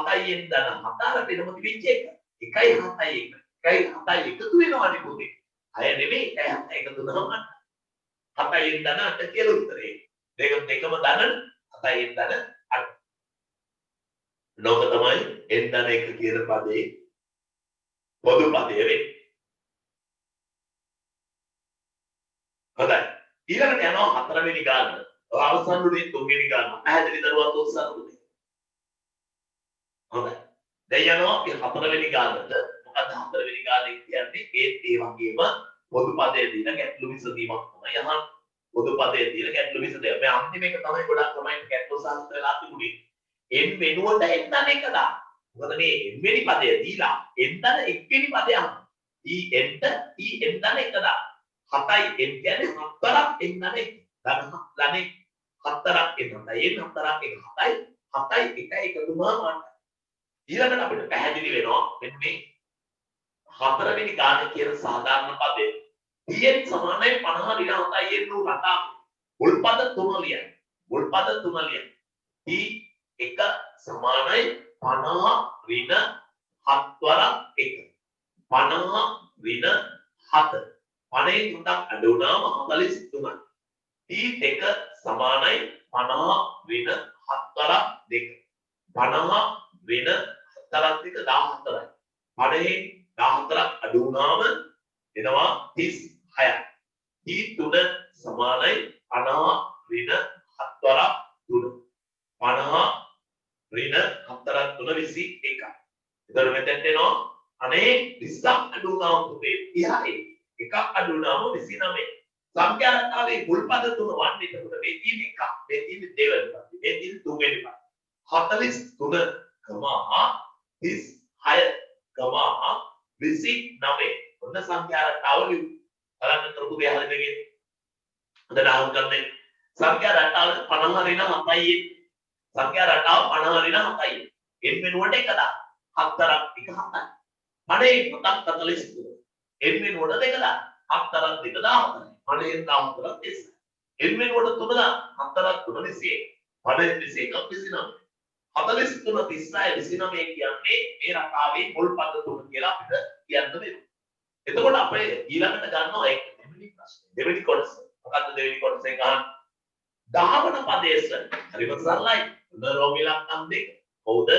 7යි n ධන 7 අර වෙනම තිබිච්ච එක. 1යි 7යි 1. 1යි 7යි එකතු වෙනවානේ පුතේ. 6 නෙමෙයි 1යි 7යි එකතු වුණාම 7යි n ධන 8 කියලා උත්තරේ. දෙකම ධන 7යි n ධන 8. ලෝක තමයි n ධන 1 කියන පදේ පොදු පදය වෙන්නේ. හොඳයි. ඊළඟට යනවා 4 වෙනි ගාන. අවසන් උනේ 3 වෙනි ගාන. පැහැදිලි දරුවත් උත්සාහ කරමු. හොඳයි. දැන් යනවා අපි 4 වෙනි ගානට. මොකද 4 වෙනි ගානේ කියන්නේ ඒ වගේම පොදු පදයේ දින ගැටළු විසඳීමක් තමයි අහන්නේ. පොදු පදයේ දින ගැටළු විසඳීම. මේ අන්තිම එක තමයි ගොඩක් ළමයින්ට ගැටළු සාහිත්‍ය වෙලා තිබුණේ. n වෙනුවට n ධන 1 දාන්න. මොකද මේ n වෙනි පදය දීලා n ධන 1 වෙනි පදය අහන්න. n ධන 1 දාන්න. 7යි n කියන්නේ 4ක් n ධන 1. ධන 4ක් n 7යි n 4ක් 1 7යි 7යි 1 එකතු වුණාම ඊළඟට අපිට පැහැදිලි වෙනවා මෙන්න මේ 4 වෙනි ගාන කියන සාධාරණ පදේ tn සමානයි 50 ඍණ 7යි n රටාව. මුල් පද 3 ලියන්න. මුල් පද 3 ලියන්න. t1 සමානයි 50 ඍණ 7 වරක් 1. 50 ඍණ 7. 50 තුනක් අඩු වුණාම 43යි. t2 සමානයි 50 ඍණ 7 වරක් 2. 50 ඍණ 7ක් 2 14යි. 50 14ක් අඩු වුණාම එනවා 36යි. t3 සමානයි 50 ඍණ 7 වරක් 3. 50 ඍණ 4ක් 3 21යි. එතකොට මෙතෙන්ට එනවා අනේ 20ක් අඩු වුණාම පුතේ 30යි. එකක් අඩු වුණාම 29. සංඛ්‍යා රටාවේ මුල් පද තුන වන්නේ එතකොට මේ තියෙන එකක්. මේ තියෙන දෙවෙනි පද. මේ තියෙන තුන්වෙනි පද. 43 කමා 36 කමා 29. ඔන්න සංඛ්‍යා රටාව ලියු. බලන්න කරපු දේ හරියටගෙන. හොඳට අහුම් ගන්න. සංඛ්‍යා රටාව 50 ඍණ 7යි. සංඛ්‍යා රටාව 50 ඍණ 7යි. n වෙනුවට එක දා. 4ක් එක 7යි. අනේ මතක් 43. n වෙනුවට දෙක දා. 4ක් දෙක දා 4යි. අනේ 4ක් 30. n වෙනුවට 3 දා. 4ක් 3 21. අනේ 21ක් 29. 43 36 29 කියන්නේ මේ රටාවේ මුල් පද තුන කියලා අපිට කියන්න වෙනවා. එතකොට අපේ ඊළඟට ගන්නවා ඒක දෙවෙනි ප්‍රශ්නේ. දෙවෙනි කොටස. මොකක්ද දෙවෙනි කොටසෙන් අහන්නේ? 10 වන පදයේ හරිම සරලයි. රෝමිලක් නම් දෙක. කවුද?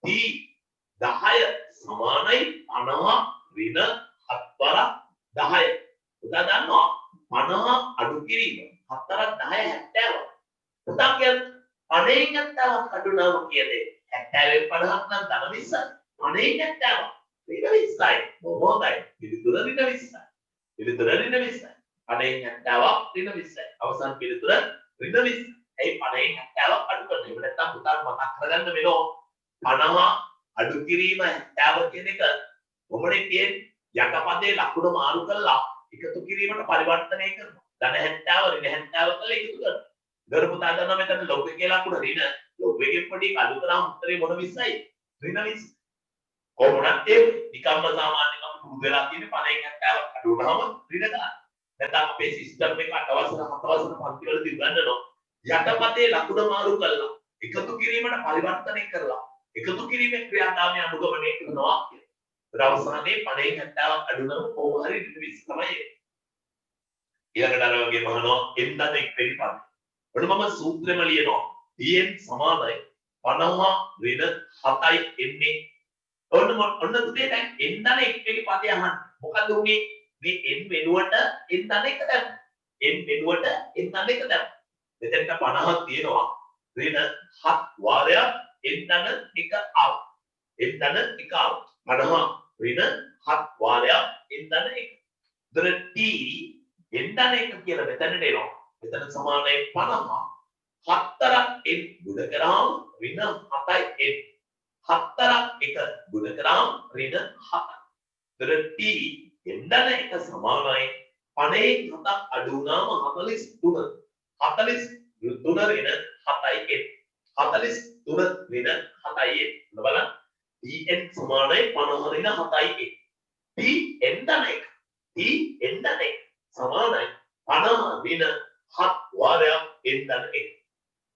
t 10 සමානයි 50 ඍණ 7 වරක් 10. උදා දන්නවා 50 අඩු කිරීම 4ක් 10 70. උදා කියන්නේ 50න් 70ක් අඩු නම් කියන්නේ 70න් 50ක් නම් ධන 20යි. 50න් 70ක් ඍණ 20යි. මොහොතයි. පිළිතුර ඍණ 20යි. පිළිතුර ඍණ 20යි. 50න් 70ක් ඍණ 20යි. අවසන් පිළිතුර ඍණ 20යි. ඒ 50න් 70ක් අඩු කරන. ඒක නැත්තම් පුතාට මතක් කරගන්න වෙනවා. 50 අඩු කිරීම 70 කියන එක මොකනේ කියන්නේ? යටපදේ ලකුණ මාරු කරලා එකතු කිරීමට පරිවර්තනය කරනවා. ධන 70 ඍණ 70 කරලා එකතු කරනවා. දර පුතා දන්නා මෙතන ලොග් එකේ ලකුණ ඍණ ලොග් එකෙන් පොඩි අඩු කරාම උත්තරේ මොන 20යි? ඍණ 20. කොහොමද ඒ නිකම්ම සාමාන්‍යකම් පුරුදු වෙලා තියෙන 50න් 70ක් අඩු වුණාම ඍණ ගන්න. නැත්නම් අපේ සිස්ටම් එක 8 වසර 7 වසර පන්ති වලදී උගන්වනවා. යටපදේ ලකුණ මාරු කරලා එකතු කිරීමට පරිවර්තනය කරලා එකතු කිරීමේ ක්‍රියාදාමය අනුගමනය කරනවා කියන්නේ. අවසානයේ 50න් 70ක් අඩු නම් කොහොම හරි ඍණ 20 තමයි. ඊළඟට අර වගේ මහනවා එන්නද එක් වෙනි පද. ඔන්න මම සූත්‍රෙම ලියනවා. dn සමානයි 50 ඍණ 7යි එන්නේ. ඔන්න පුතේ දැන් එන්නද එක් වෙනි පදය අහන්න. මොකද උනේ මේ n වෙනුවට එන්නද එක දැම්ම. n වෙනුවට එන්නද එක දැම්ම. මෙතනට 50ක් තියෙනවා. ඍණ 7 වාරයක් එන්නද එක ආව. එන්නද එක ආව. 50 ඍණ 7 වාරයක් එන්නද එක. දර t එන්නද එක කියලා මෙතනට එනවා. මෙතන සමානයි 50 4ක් n ගුණ කරාම ඍණ 7යි n 4ක් එක ගුණ කරාම ඍණ 7යි. දර t එන්නද එක සමානයි 50න් 7ක් අඩු වුණාම 43 ඍණ 7යි n 43 ඍණ 7යි n බලන්න dn සමානයි 50 ඍණ 7යි n t එන්නද එක සමානයි 50 ඍණ 7 වාරයක් එන්නද එක.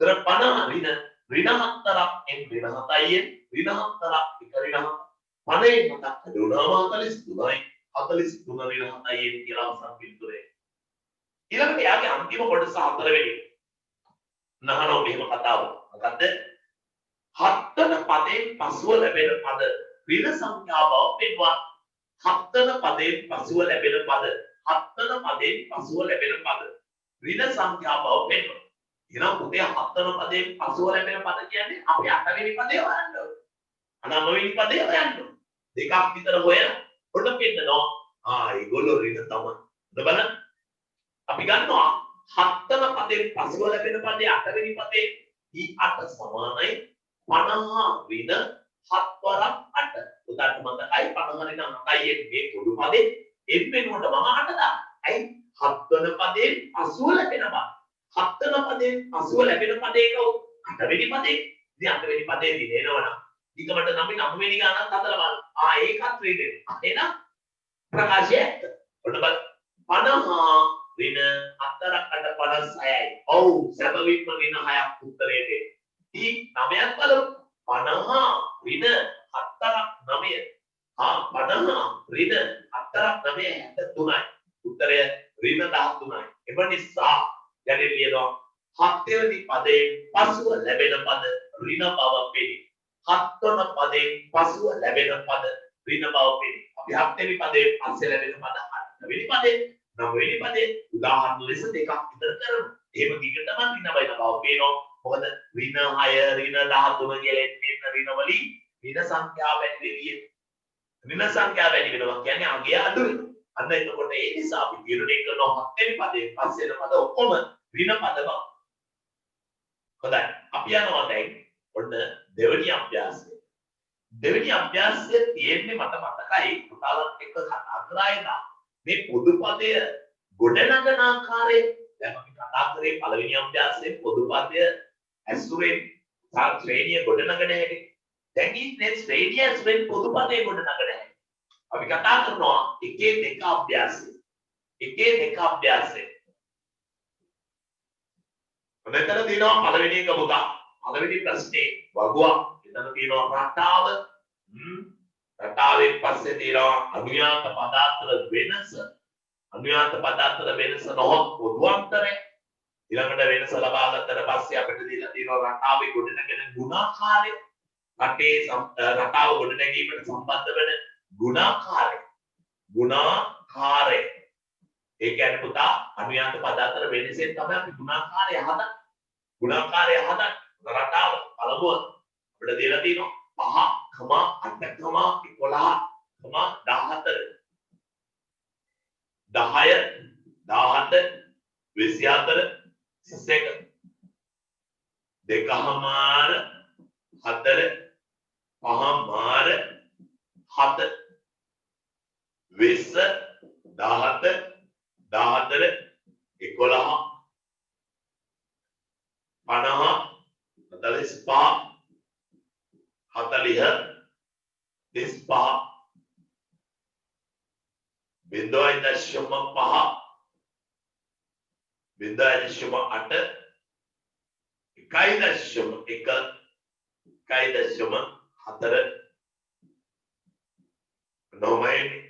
දර 50 ඍණ 4ක් n ඍණ 7යි n ඍණ 4ක් එක ඍණ 50න් 7ක් අඩු වුණාම 43යි 43 ඍණ 7යි n කියලා අවසන් පිළිතුරේ. ඊළඟට යාගේ අන්තිම කොටස 4 වෙනි. නහනවා මෙහෙම කතාව. මොකද්ද? 7 වන පදයෙන් පසුව ලැබෙන පද ඍණ සංඛ්‍යා බව පෙන්වන්න. 7 වන පදයෙන් පසුව ලැබෙන පද 7 වන පදයෙන් පසුව ලැබෙන පද ඍණ සංඛ්‍යා බව පෙන්වන්න. එහෙනම් පුතේ 7 වන පදයෙන් පසුව ලැබෙන පද කියන්නේ අපි 8 වෙනි පදේ හොයන්න ඕනේ. 9 වෙනි පදේ හොයන්න ඕනේ. දෙකක් විතර හොයලා ඔන්න පෙන්නනවා. ඒගොල්ලෝ ඍණ තමයි. බලන්න. අපි ගන්නවා 7 වන පදයෙන් පසුව ලැබෙන පදේ 8 වෙනි පදේ e8 සමානයි 50 ඍණ 7 වරක් 8. උදාට මතකයි 50 ඍණ 7යි මේ පොදු පදේ n වෙනුවට මම 8 දානවා. අයි 7 වන පදයෙන් පසුව ලැබෙන පද. 7 වන පදයෙන් පසුව ලැබෙන පදේ කවුද? 8 වෙනි පදේ. ඉතින් 8 වෙනි පදේ දිනේනවනම් ඊකමට නම් 9 වෙනි ගානක් හදලා බලන්න. ඒකත් රීඩේ. එහෙනම් ප්‍රකාශය ඇත්ත. ඔන්න බලන්න. 50 ඍණ 4ක් 8 56යි. ඔව් සැබවින්ම ඍණ 6ක් උත්තරේ දෙන්නේ. ඊ 9ක් බලමු. 50 ඍණ 4ක් 9. 50 ඍණ 4ක් 9 73යි. උත්තරය ඍණ 13යි. එම නිසා යටි ලියනවා 7 වෙනි පදයෙන් පසුව ලැබෙන පද ඍණ බව පෙනේ. 7 වන පදයෙන් පසුව ලැබෙන පද ඍණ බව පෙනේ. අපි 7 වෙනි පදයෙන් පස්සේ ලැබෙන පද 8 වෙනි පදේ 9 වෙනි පදේ උදාහරණ ලෙස දෙකක් විතර කරමු. එහෙම දිගටම ඍණ බයින බව පේනවා. මොකද ඍණ 6 ඍණ 13 කියලා එන්න ඍණ වලින් ඍණ සංඛ්‍යාව වැඩි වෙන්නේ. ඍණ සංඛ්‍යාව වැඩි වෙනවා කියන්නේ අගය අඩු වෙනවා. අන්න එතකොට ඒ නිසා අපි නිර්ණය කරනවා 7 වෙනි පදේ පස්සේ වෙන පද ඔක්කොම ඍණ පද බව. හොඳයි. අපි යනවා දැන් ඔන්න දෙවෙනි අභ්‍යාසය. දෙවෙනි අභ්‍යාසයේ තියෙන්නේ මට මතකයි පුතාලත් එක්ක කතා කරා එදා. මේ පොදු පදය ගොඩනගන ආකාරය දැන් අපි කතා කරේ පළවෙනි අභ්‍යාසයේ පොදු පදය ඇසුරෙන් ශ්‍රේණිය ගොඩනගන හැටි. දැන් ඉන්නේ ශ්‍රේණිය ඇසුරෙන් පොදු පදය ගොඩනගන හැටි. අපි කතා කරනවා එකේ දෙක අභ්‍යාසය. එකේ දෙක අභ්‍යාසය. මෙතන තියෙනවා පළවෙනි එක පුතා. පළවෙනි ප්‍රශ්නේ වගුවක්. එතන තියෙනවා රටාව. රටාවෙන් පස්සේ තියෙනවා අනුයාත පද අතර වෙනස. අනුයාත පද අතර වෙනස නොහොත් පොදු අන්තරය. ඊළඟට වෙනස ලබා ගන්නට පස්සේ අපිට දීලා තියෙනවා රටාවේ ගොඩනගෙන ගුණාකාරය. රටාව ගොඩනැගීමට සම්බන්ධ වෙන ගුණාකාරය. ගුණාකාරය. ඒ කියන්නේ පුතා අනුයාත පද අතර වෙනසෙන් තමයි අපි ගුණාකාරය හදන්නේ. ගුණාකාරය හදන්නේ. රටාව පළමුව අපිට දීලා තියෙනවා 5, 8, 11, 14 10, 17, 24, 21 දෙකමාර 4, පහමාර 7 20, 17, 14, 11 50, 45 40 35 0.5 0.8 1.4 9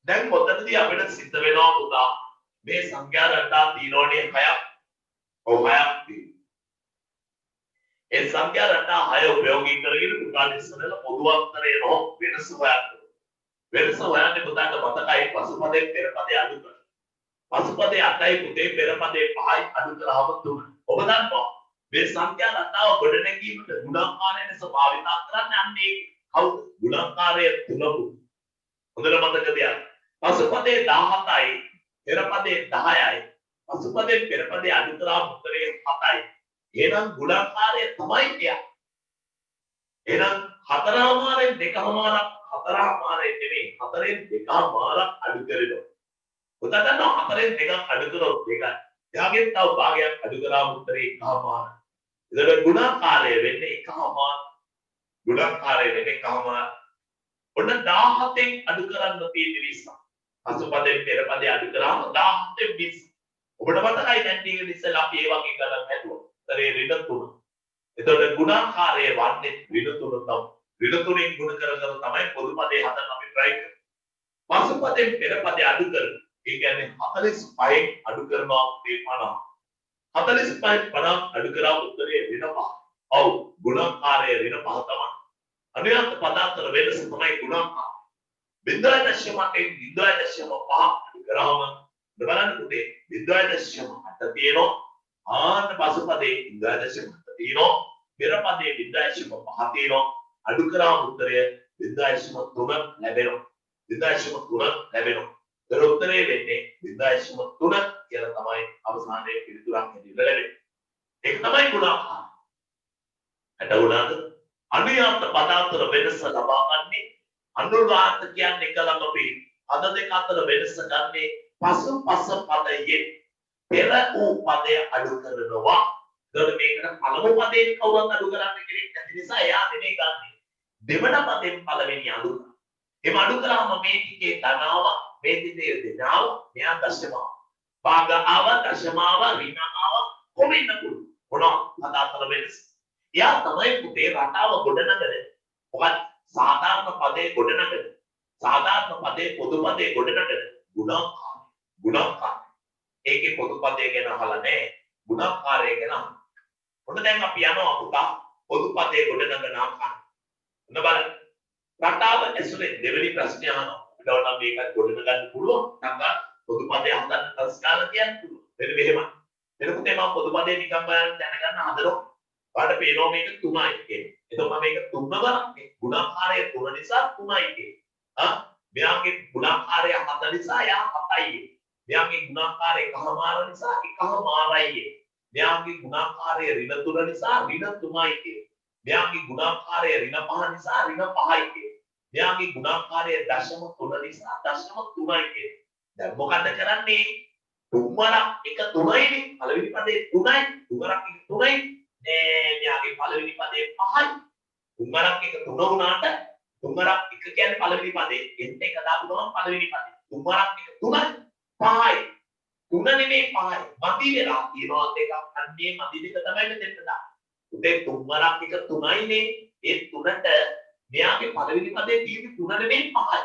දැන් මොතනදී අපිට සිද්ධ වෙනවා පුතා මේ සංඛ්‍යා රටා තියෙනෝනේ 6ක්. ඔව් 6ක් තියෙනවා. ඒ සංඛ්‍යා රටා 6 උපයෝගී කරගෙන පුතාට ඉස්සරලා පොදු අන්තරය නො වෙනස හොයන්න. වෙනස හොයන්නේ පුතාට මතකයි පසුපදේ පෙරපදේ අඩු කරන. පසුපදේ 8යි පුතේ පෙරපදේ 5යි අඩු කරාම 3. ඔබ දන්නවා මේ සංඛ්‍යා රටාව ගොඩනැගීමට ගුණාකාරය ලෙස භාවිත කරන්නේ අන්නේ කවුද? ගුණාකාරය තුනකු. හොඳට මතක තියාගන්න. පසුපදේ 17යි පෙරපදේ 10යි. පසුපදේ පෙරපදේ අඩු කරාම උත්තරේ 7යි. එහෙනම් ගුණාකාරය තමයි කියන්නේ. එහෙනම් හතරමාරෙන් දෙකමාරක් හතරමාරෙන් නෙමෙයි හතරෙන් දෙකමාරක් අඩු කරනවා. පුතා දන්නවා හතරෙන් දෙකක් අඩු කරොත් දෙකයි. එයාගෙන් තව භාගයක් අඩු කරාම උත්තරේ එකමාර. ඒතර ගුණාකාරය වෙන්නේ එකමාර. ගුණාකාරය වෙන්නේ එකමාර. ඔන්න 17න් අඩු කරන්න තියෙන 20. පසුපදයෙන් පෙරපදේ අඩු කරාම 17න් 20. ඔබට මතකයි දැන් ටික ඉස්සෙල්ලා අපි ඒ වගේ ගණන් හැදුවා. තරේ ඍණ 3. එතකොට ගුණාකාරය වන්නේ ඍණ 3 තමයි. ඍණ 3න් ගුණ කර කර තමයි පොදු පදේ හදන්න අපි try කරන්නේ. පසුපදයෙන් පෙරපදේ අඩු කරනවා. ඒ කියන්නේ 45න් අඩු කරනවා 50. 45න් 50 අඩු කරා උත්තරේ ඍණ 5. ඔව් ගුණාකාරය ඍණ 5 තමයි. අනුයාත පද අතර වෙනස තමයි ගුණාකාරය. 0.8 අඩු කරාම බලන්න පුතේ 0.8 තියෙනවා. ආන්න පසුපදේ 0.8 තියෙනවා. පෙරපදේ 0.5 තියෙනවා. අඩු කරාම උත්තරය 0.3 ලැබෙනවා. 0.3 ලැබෙනවා. ඒතර උත්තරේ වෙන්නේ 0.3 කියලා තමයි අවසානයේ පිළිතුරක් හැටියට ලැබෙන්නේ. ඒක තමයි ගුණාකාරය. අඩුණාද? අනුයාත පද අතර වෙනස ලබා ගන්නේ අනුයාත කියන්නේ එක ළඟ පෙයි. පද දෙක අතර වෙනස ගන්නේ පසුපස පදයෙන් පෙර වූ පදය අඩු කරනවා. ඒතකොට මේකට පළමු පදයෙන් කවුරුත් අඩු කරන්න කෙනෙක් නැති නිසා එයා දෙනේ ගන්නෙ. දෙවන පදයෙන් පළවෙනි අඩු කරනවා. එම අඩු කරාම මේ ටිකේ ධනාව, මේ ටිකේ ඍණාව, මෙයා දශමාව. භාගාව, දශමාව, ඍණාව කොහෙන්ද පුළුවන්? මොනවා පද අතර වෙනස. එයා තමයි පුතේ රටාව ගොඩනගන්නේ. මොකද සාධාරණ පදේ ගොඩනගන්නේ. සාධාරණ පදේ පොදු පදේ ගොඩනගන්නේ ගුණාකාරය. ගුණාකාරය. ඒකේ පොදු පදේ ගැන අහලා නැහැ. ගුණාකාරය ගැන අහලා. ඔන්න දැන් අපි යනවා පුතා පොදු පදේ ගොඩනගන ආකාරය. ඔන්න බලන්න. රටාව ඇසුරේ දෙවෙනි ප්‍රශ්නය අහනවා. අපිට නම් මේක ගොඩනගන්න පුළුවන්. නැත්නම් පොදු පදේ හදන්න සංස්කාර කියන්නේ මෙන්න මෙහෙමයි. එතකොට මම පොදු පදේ නිකම් බලන්න දැනගන්න හදනවා. ඔයාලට පේනවා මේක 3යි කියන්නේ. එතකොට මේක 3 බලන්නේ ගුණාකාරය 3 නිසා 3යි කියන්නේ. මෙයාගේ ගුණාකාරය 7 නිසා යා 7යි. මෙයාගේ ගුණාකාරය එකමාර නිසා එකමාරයි. මෙයාගේ ගුණාකාරය ඍණ 3 නිසා ඍණ 3යි කියන්නේ. මෙයාගේ ගුණාකාරය ඍණ 5 නිසා ඍණ 5යි කියන්නේ. මෙයාගේ ගුණාකාරය දශම 3 නිසා දශම 3යි කියන්නේ. දැන් මොකද කරන්නේ? තුම්මරක් එක 3යිනේ. පළවෙනි පදේ 3යි. තුම්මරක් එක 3යි. මෙයාගේ පළවෙනි පදේ 5යි. තුම්මරක් එක 3 වුණාට තුම්මරක් එක කියන්නේ පළවෙනි පදේ. එන්න එක දාපු ගමන් පළවෙනි පදේ. තුම්මරක් එක 3යි. 5යි. 3 නෙමෙයි 5යි. මදි වෙලා තියෙනවා දෙකක්. අන්නේ මදි දෙක තමයි මෙතෙන්ට දාන්නේ. උදේ තුම්මරක් එක 3යිනේ. ඒ 3ට මෙයාගේ පළවෙනි පදේ තියෙන්නේ 3 නෙමෙයි 5යි.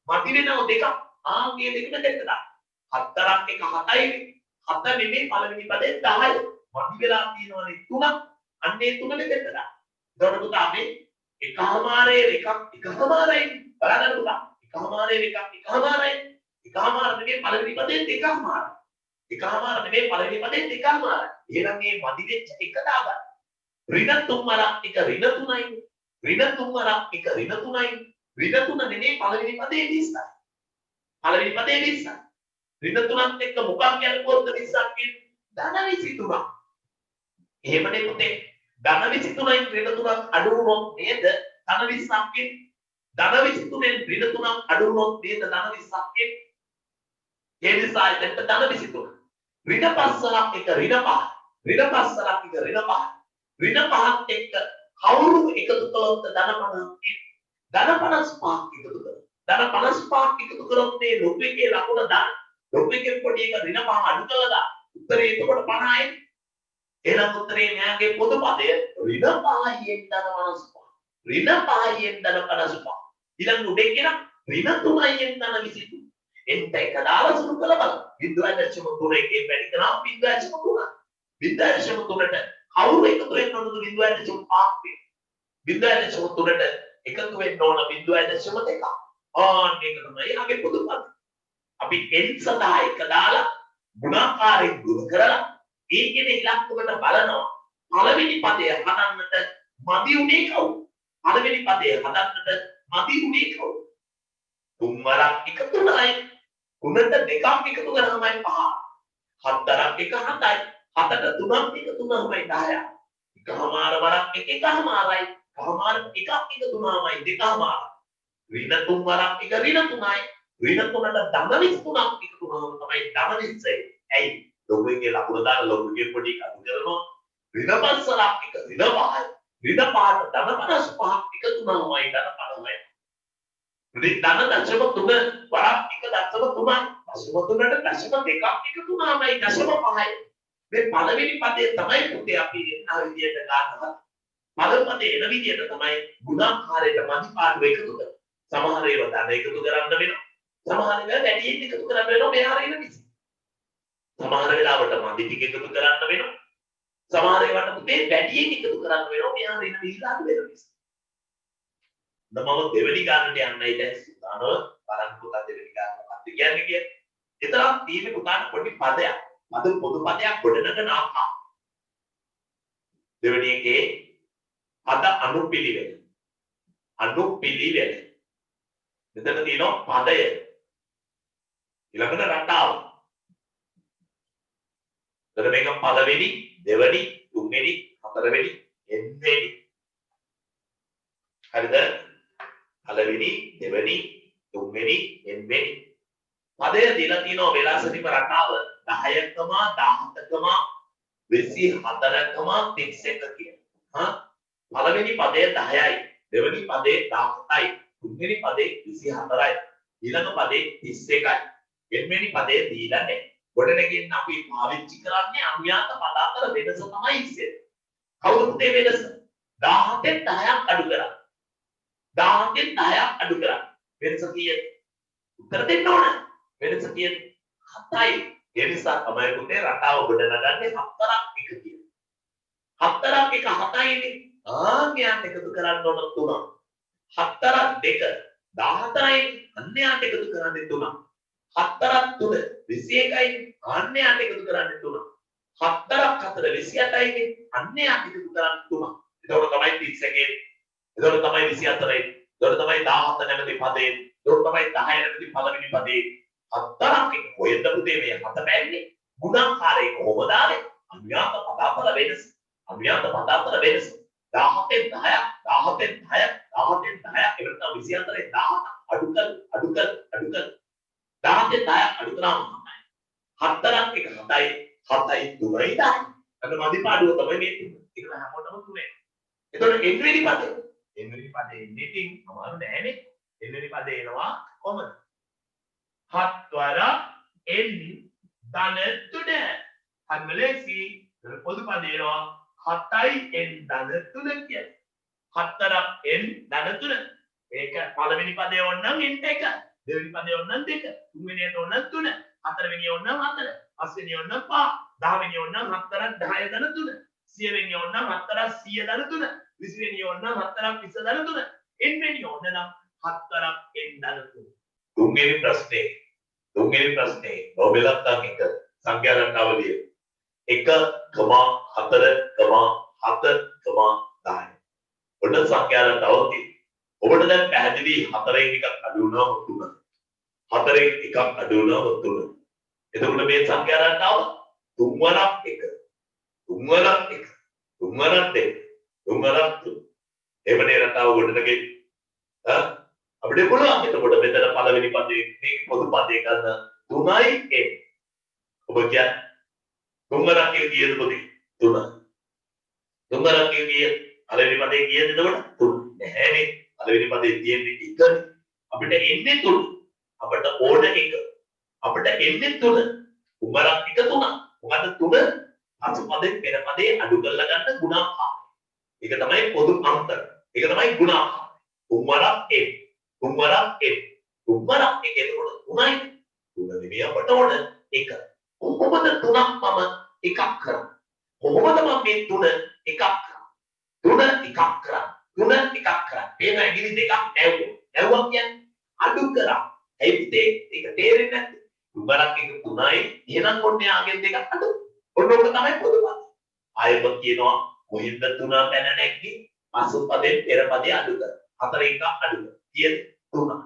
මදි වෙනව දෙකක්. ආගේ දෙකට දෙන්න දාන්න. හතරක් එක 7යිනේ. 7 නෙමෙයි පළවෙනි පදේ 10යි. මදි වෙලා තියෙනවනේ 3ක්. අන්නේ 3 දෙන්න දාන්න. එතකොට පුතා මේ එකමාරයේ එකක් එකමාරයි. බලන්න පුතා. එකමාරයේ එකක් එකමාරයි. එකමාර නෙමෙයි පළවෙනි පදේ දෙකමාරයි. එකමාර නෙමෙයි පළවෙනි පදේ දෙකමාරයි. එහෙනම් මේ මදි වෙච්ච එක දාගන්න. ඍණ තුම්මරක් එක ඍණ 3යි. ඍණ තුම්මරක් එක ඍණ 3යි. ඍණ 3 නෙමෙයි පළවෙනි පදේ 20යි. පළවෙනි පදේ 20යි. ඍණ 3ත් එක්ක මොකක් යනකොත් 20ක් කියන්නේ ධන 23ක්. එහෙමනේ පුතේ. ධන 23න් ඍණ 3ක් අඩු වුණොත් නේද ධන 20ක් කියන්නේ. ධන 23න් ඍණ 3ක් අඩු වුණොත් නේද ධන 20ක් කියන්නේ. ඒ නිසා එතන ධන 23. ඍණ 5ක් එක ඍණ 5. ඍණ 5ක් එක ඍණ 5. ඍණ 5ත් එක්ක කවුරු එකතු කළොත් ධන 50ක් කියන්නේ. ධන 55ක් එකතු කරනවා. ධන 55ක් එකතු කරොත් මේ ලොකු එකේ ලකුණ දාන්න. ලොකු එකේ පොඩි එක ඍණ 5 අඩු කළා දාන්න. උත්තරේ එතකොට 50යි. එහෙනම් උත්තරේ න්යාගේ පොදු පදය ඍණ 5යෙන් ධන 55. ඍණ 5යෙන් ධන 55. ඊළඟ උඩේ කියන ඍණ 3යෙන් ධන 23. එන්ට එක දාලා සුළු කළ බලන්න. 0.3 එකේ වැඩි කරා 0.3. 0.3ට කවුරු එකතු වෙන්න ඕනද 0.5ක් වෙන්නේ. 0.3ට එකතු වෙන්න ඕන 0.2. ආන්න ඒක තමයි යගේ පොදු පද. අපි n සදා එක දාලා ගුණාකාරයෙන් ගුණ කරලා ඒකේ ඉලක්කමකට බලනවා. පළවෙනි පදය හදන්නට මදි උනේ කවුද? පළවෙනි පදය හදන්නට මදි උනේ කවුද? තුම්මරක් එක 3යි. 3ට දෙකක් එකතු කරාමයි 5. හතරක් එක 7යි. 7ට 3ක් එකතු වුණාමයි 10යි. එකමාර වරක් එක එකමාරයි. එකමාර එකක් එකතු වුණාමයි දෙකමාරයි. ඍණ 3 වරක් එක ඍණ 3යි. ඍණ 3ට ධන 23ක් එකතු වුණාම තමයි ධන 20යි. ඇයි? ලොකු එකේ ලකුණ දාලා ලොකු එකේ පොඩි එකක් අඩු කරනවා. ඍණ 5 වරක් එක ඍණ 5යි. ඍණ 5ට ධන 55ක් එකතු වුණාමයි ධන 50යි. ධන දශම 3 වරක් එක දශම 3යි. දශම 3ට දශම 2ක් එකතු වුණාමයි දශම 5යි. මේ පළවෙනි පදේ තමයි පුතේ අපි එන විදියට ගන්නවා. පළවෙනි පදේ එන විදියට තමයි ගුණාකාරයට මදි පාඩුව එකතු කරන්නේ. සමහර ඒවා ධන එකතු කරන්න වෙනවා. සමහර ඒවා වැඩියෙන් එකතු කරන්න වෙනවා මෙහාර එන විදිහ. සමහර වෙලාවට මදි ටික එකතු කරන්න වෙනවා. සමහර ඒවාට පුතේ වැඩියෙන් එකතු කරන්න වෙනවා මෙහාර එන විදිහ අඩු වෙන නිසා. මම දෙවෙනි ගානට යන්නයි දැන් සූදානම බලන්න පුතා දෙවෙනි ගාන මොකක්ද කියන්නේ කියන්නේ. එතරම් තියෙන පුතාට පොඩි පදයක්. අද පොදු පදයක් ගොඩනගන ආකාර. දෙවෙනි එකේ පද අනුපිළිවෙල. අනුපිළිවෙල. මෙතන තියෙනවා පදය. ඊළඟට රටාව. එතන මේක පළවෙනි, දෙවෙනි, තුන්වෙනි, හතරවෙනි, එන්වෙනි. හරිද? පළවෙනි, දෙවෙනි, තුන්වෙනි, එන්වෙනි. පදය දීලා තියෙනවා වෙලාසනිම රටාව 10කම 17කම 24කම 31 කියලා. පළවෙනි පදය 10යි, දෙවෙනි පදේ 17යි, තුන්වෙනි පදේ 24යි, ඊළඟ පදේ 31යි. එන්වෙනි පදේ දීලා නැහැ. ගොඩනගින්න අපි පාවිච්චි කරන්නේ අනුයාත පද අතර වෙනස තමයි ඉස්සෙල්ලා. කවුරුත් මේ වෙනස 17න් 10ක් අඩු කරා. 17න් 10ක් අඩු කරා. වෙනස කීයද? උත්තර දෙන්න ඕන. වෙනස කීයද? 7යි. ඒ නිසා තමයි පුතේ රටාව ගොඩනගන්නේ 4ක් එක කියලා. 4ක් එක 7යිනේ. ආන්‍යයන් එකතු කරන්න ඕන 3ක්. 4ක් 2 14යි. අන්‍යයන් එකතු කරන්නේ 3ක්. හතරක් තුන 21යි අන්නේ යට එකතු කරන්නේ 3. හතරක් හතර 28යි අන්නේ යට එකතු කරන්නේ 3. එතකොට තමයි 31. එතකොට තමයි 24යි. එතකොට තමයි 17 නැමැති පදේ. එතකොට තමයි 10 නැමැති පළවෙනි පදේ. හතරක් එක කොහෙන්ද පුතේ මේ හත බැන්නේ? ගුණාකාරයේ කොහොමද ආවේ? අනුයාත පදාපල වෙනස. අනුයාත පදාපල වෙනස. 17න් 10ක් 17න් 10ක් 17න් 10ක් එවලට 24න් 17 අඩු කර 17න් 10ක් අඩු කරාම තමයි. හතරක් එක 7යි 7යි 3යි 10යි. අන්න මදිපාඩුව තමයි මේ තුන. ඒක හැමෝටම තුනේ. එතකොට n වෙනි පදේ ඉතින් අමාරු නෑනේ. n වෙනි පදේ එනවා කොහමද? 7 වරක් n ධන 3. හම්ලේසි පොදු පදේ එනවා 7යි n ධන 3 කියන්නේ. 4ක් n ධන 3. ඒක පළවෙනි පදේ ඕනනම් n 1. දෙවෙනි පදේ ඕනනම් 2. තුන්වෙනියට ඕනනම් 3. හතරවෙනි ඕනනම් 4. පස්වෙනි ඕනනම් 5. 10 වෙනි ඕනනම් 4ක් 10 ධන 3. 100 වෙනි ඕනනම් 4ක් 100 ධන 3. 20 වෙනි ඕනනම් 4ක් 20 ධන 3. n වෙනි ඕනනම් 4ක් n ධන 3. තුන්වෙනි ප්‍රශ්නේ නොබලක් එක සංඛ්‍යා රටාවලිය 1,4,7,10. ඔන්න සංඛ්‍යා රටාව තියෙනවා. ඔබට දැන් පැහැදිලි 4න් එකක් අඩු වුණාම 3. 4න් එකක් අඩු වුණාම 3. එතකොට මේ සංඛ්‍යා රටාව 3 වරක් 1 3 වරක් 1 3 වරක් 2 3 වරක් 3. එවනේ රටාව ගොඩනගේ අපිට පුළුවන්. එතකොට මෙතන පළවෙනි පදේ මේ පොදු පදේ ගන්න 3යි n. ඔබ කියන්නේ 3 වරක් කීයද පොදේ? 3. 3 වරක් කීය පළවෙනි පදේ කීයද එතකොට? 3. නැහැනේ. පළවෙනි පදේ තියෙන්නේ 1නේ. අපිට එන්නේ 3. අපිට ඕන 1. අපිට එන්නේ 3. 3 වරක් 1 3. මොකද 3 අසු පදේ පෙර පදේ අඩු කරලා ගන්න ගුණාකාරය. ඒක තමයි පොදු අන්තර. ඒක තමයි ගුණාකාරය. 3 වරක් n. 3 වරක් n. 3 වරක් 1 එතකොට 3යි. 3 නෙමෙයි අපට ඕන 1. කොහොමද 3ක් මම එකක් කරන්නේ? කොහොමද මම මේ 3 එකක් කරන්නේ? 3 එකක් කරන්නේ. 3 එකක් කරන්නේ. මේක ඇගිලි දෙකක් නැවුවා. නැවුවා කියන්නේ අඩු කරා. ඒ පුතේ ඒක තේරෙන්නේ නැද්ද? 3 වරක් 1 3යි. එහෙනම් ඔන්නේ ආගෙන් දෙකක් අඩු. ඔන්න ඔක තමයි පොදු පද. ආයෙත් කියනවා කොහෙන්ද 3 පැන නැග්ගේ? පසු පදෙන් පෙර පදේ අඩු කර. 4 එකක් අඩු කර. කීයද? 3.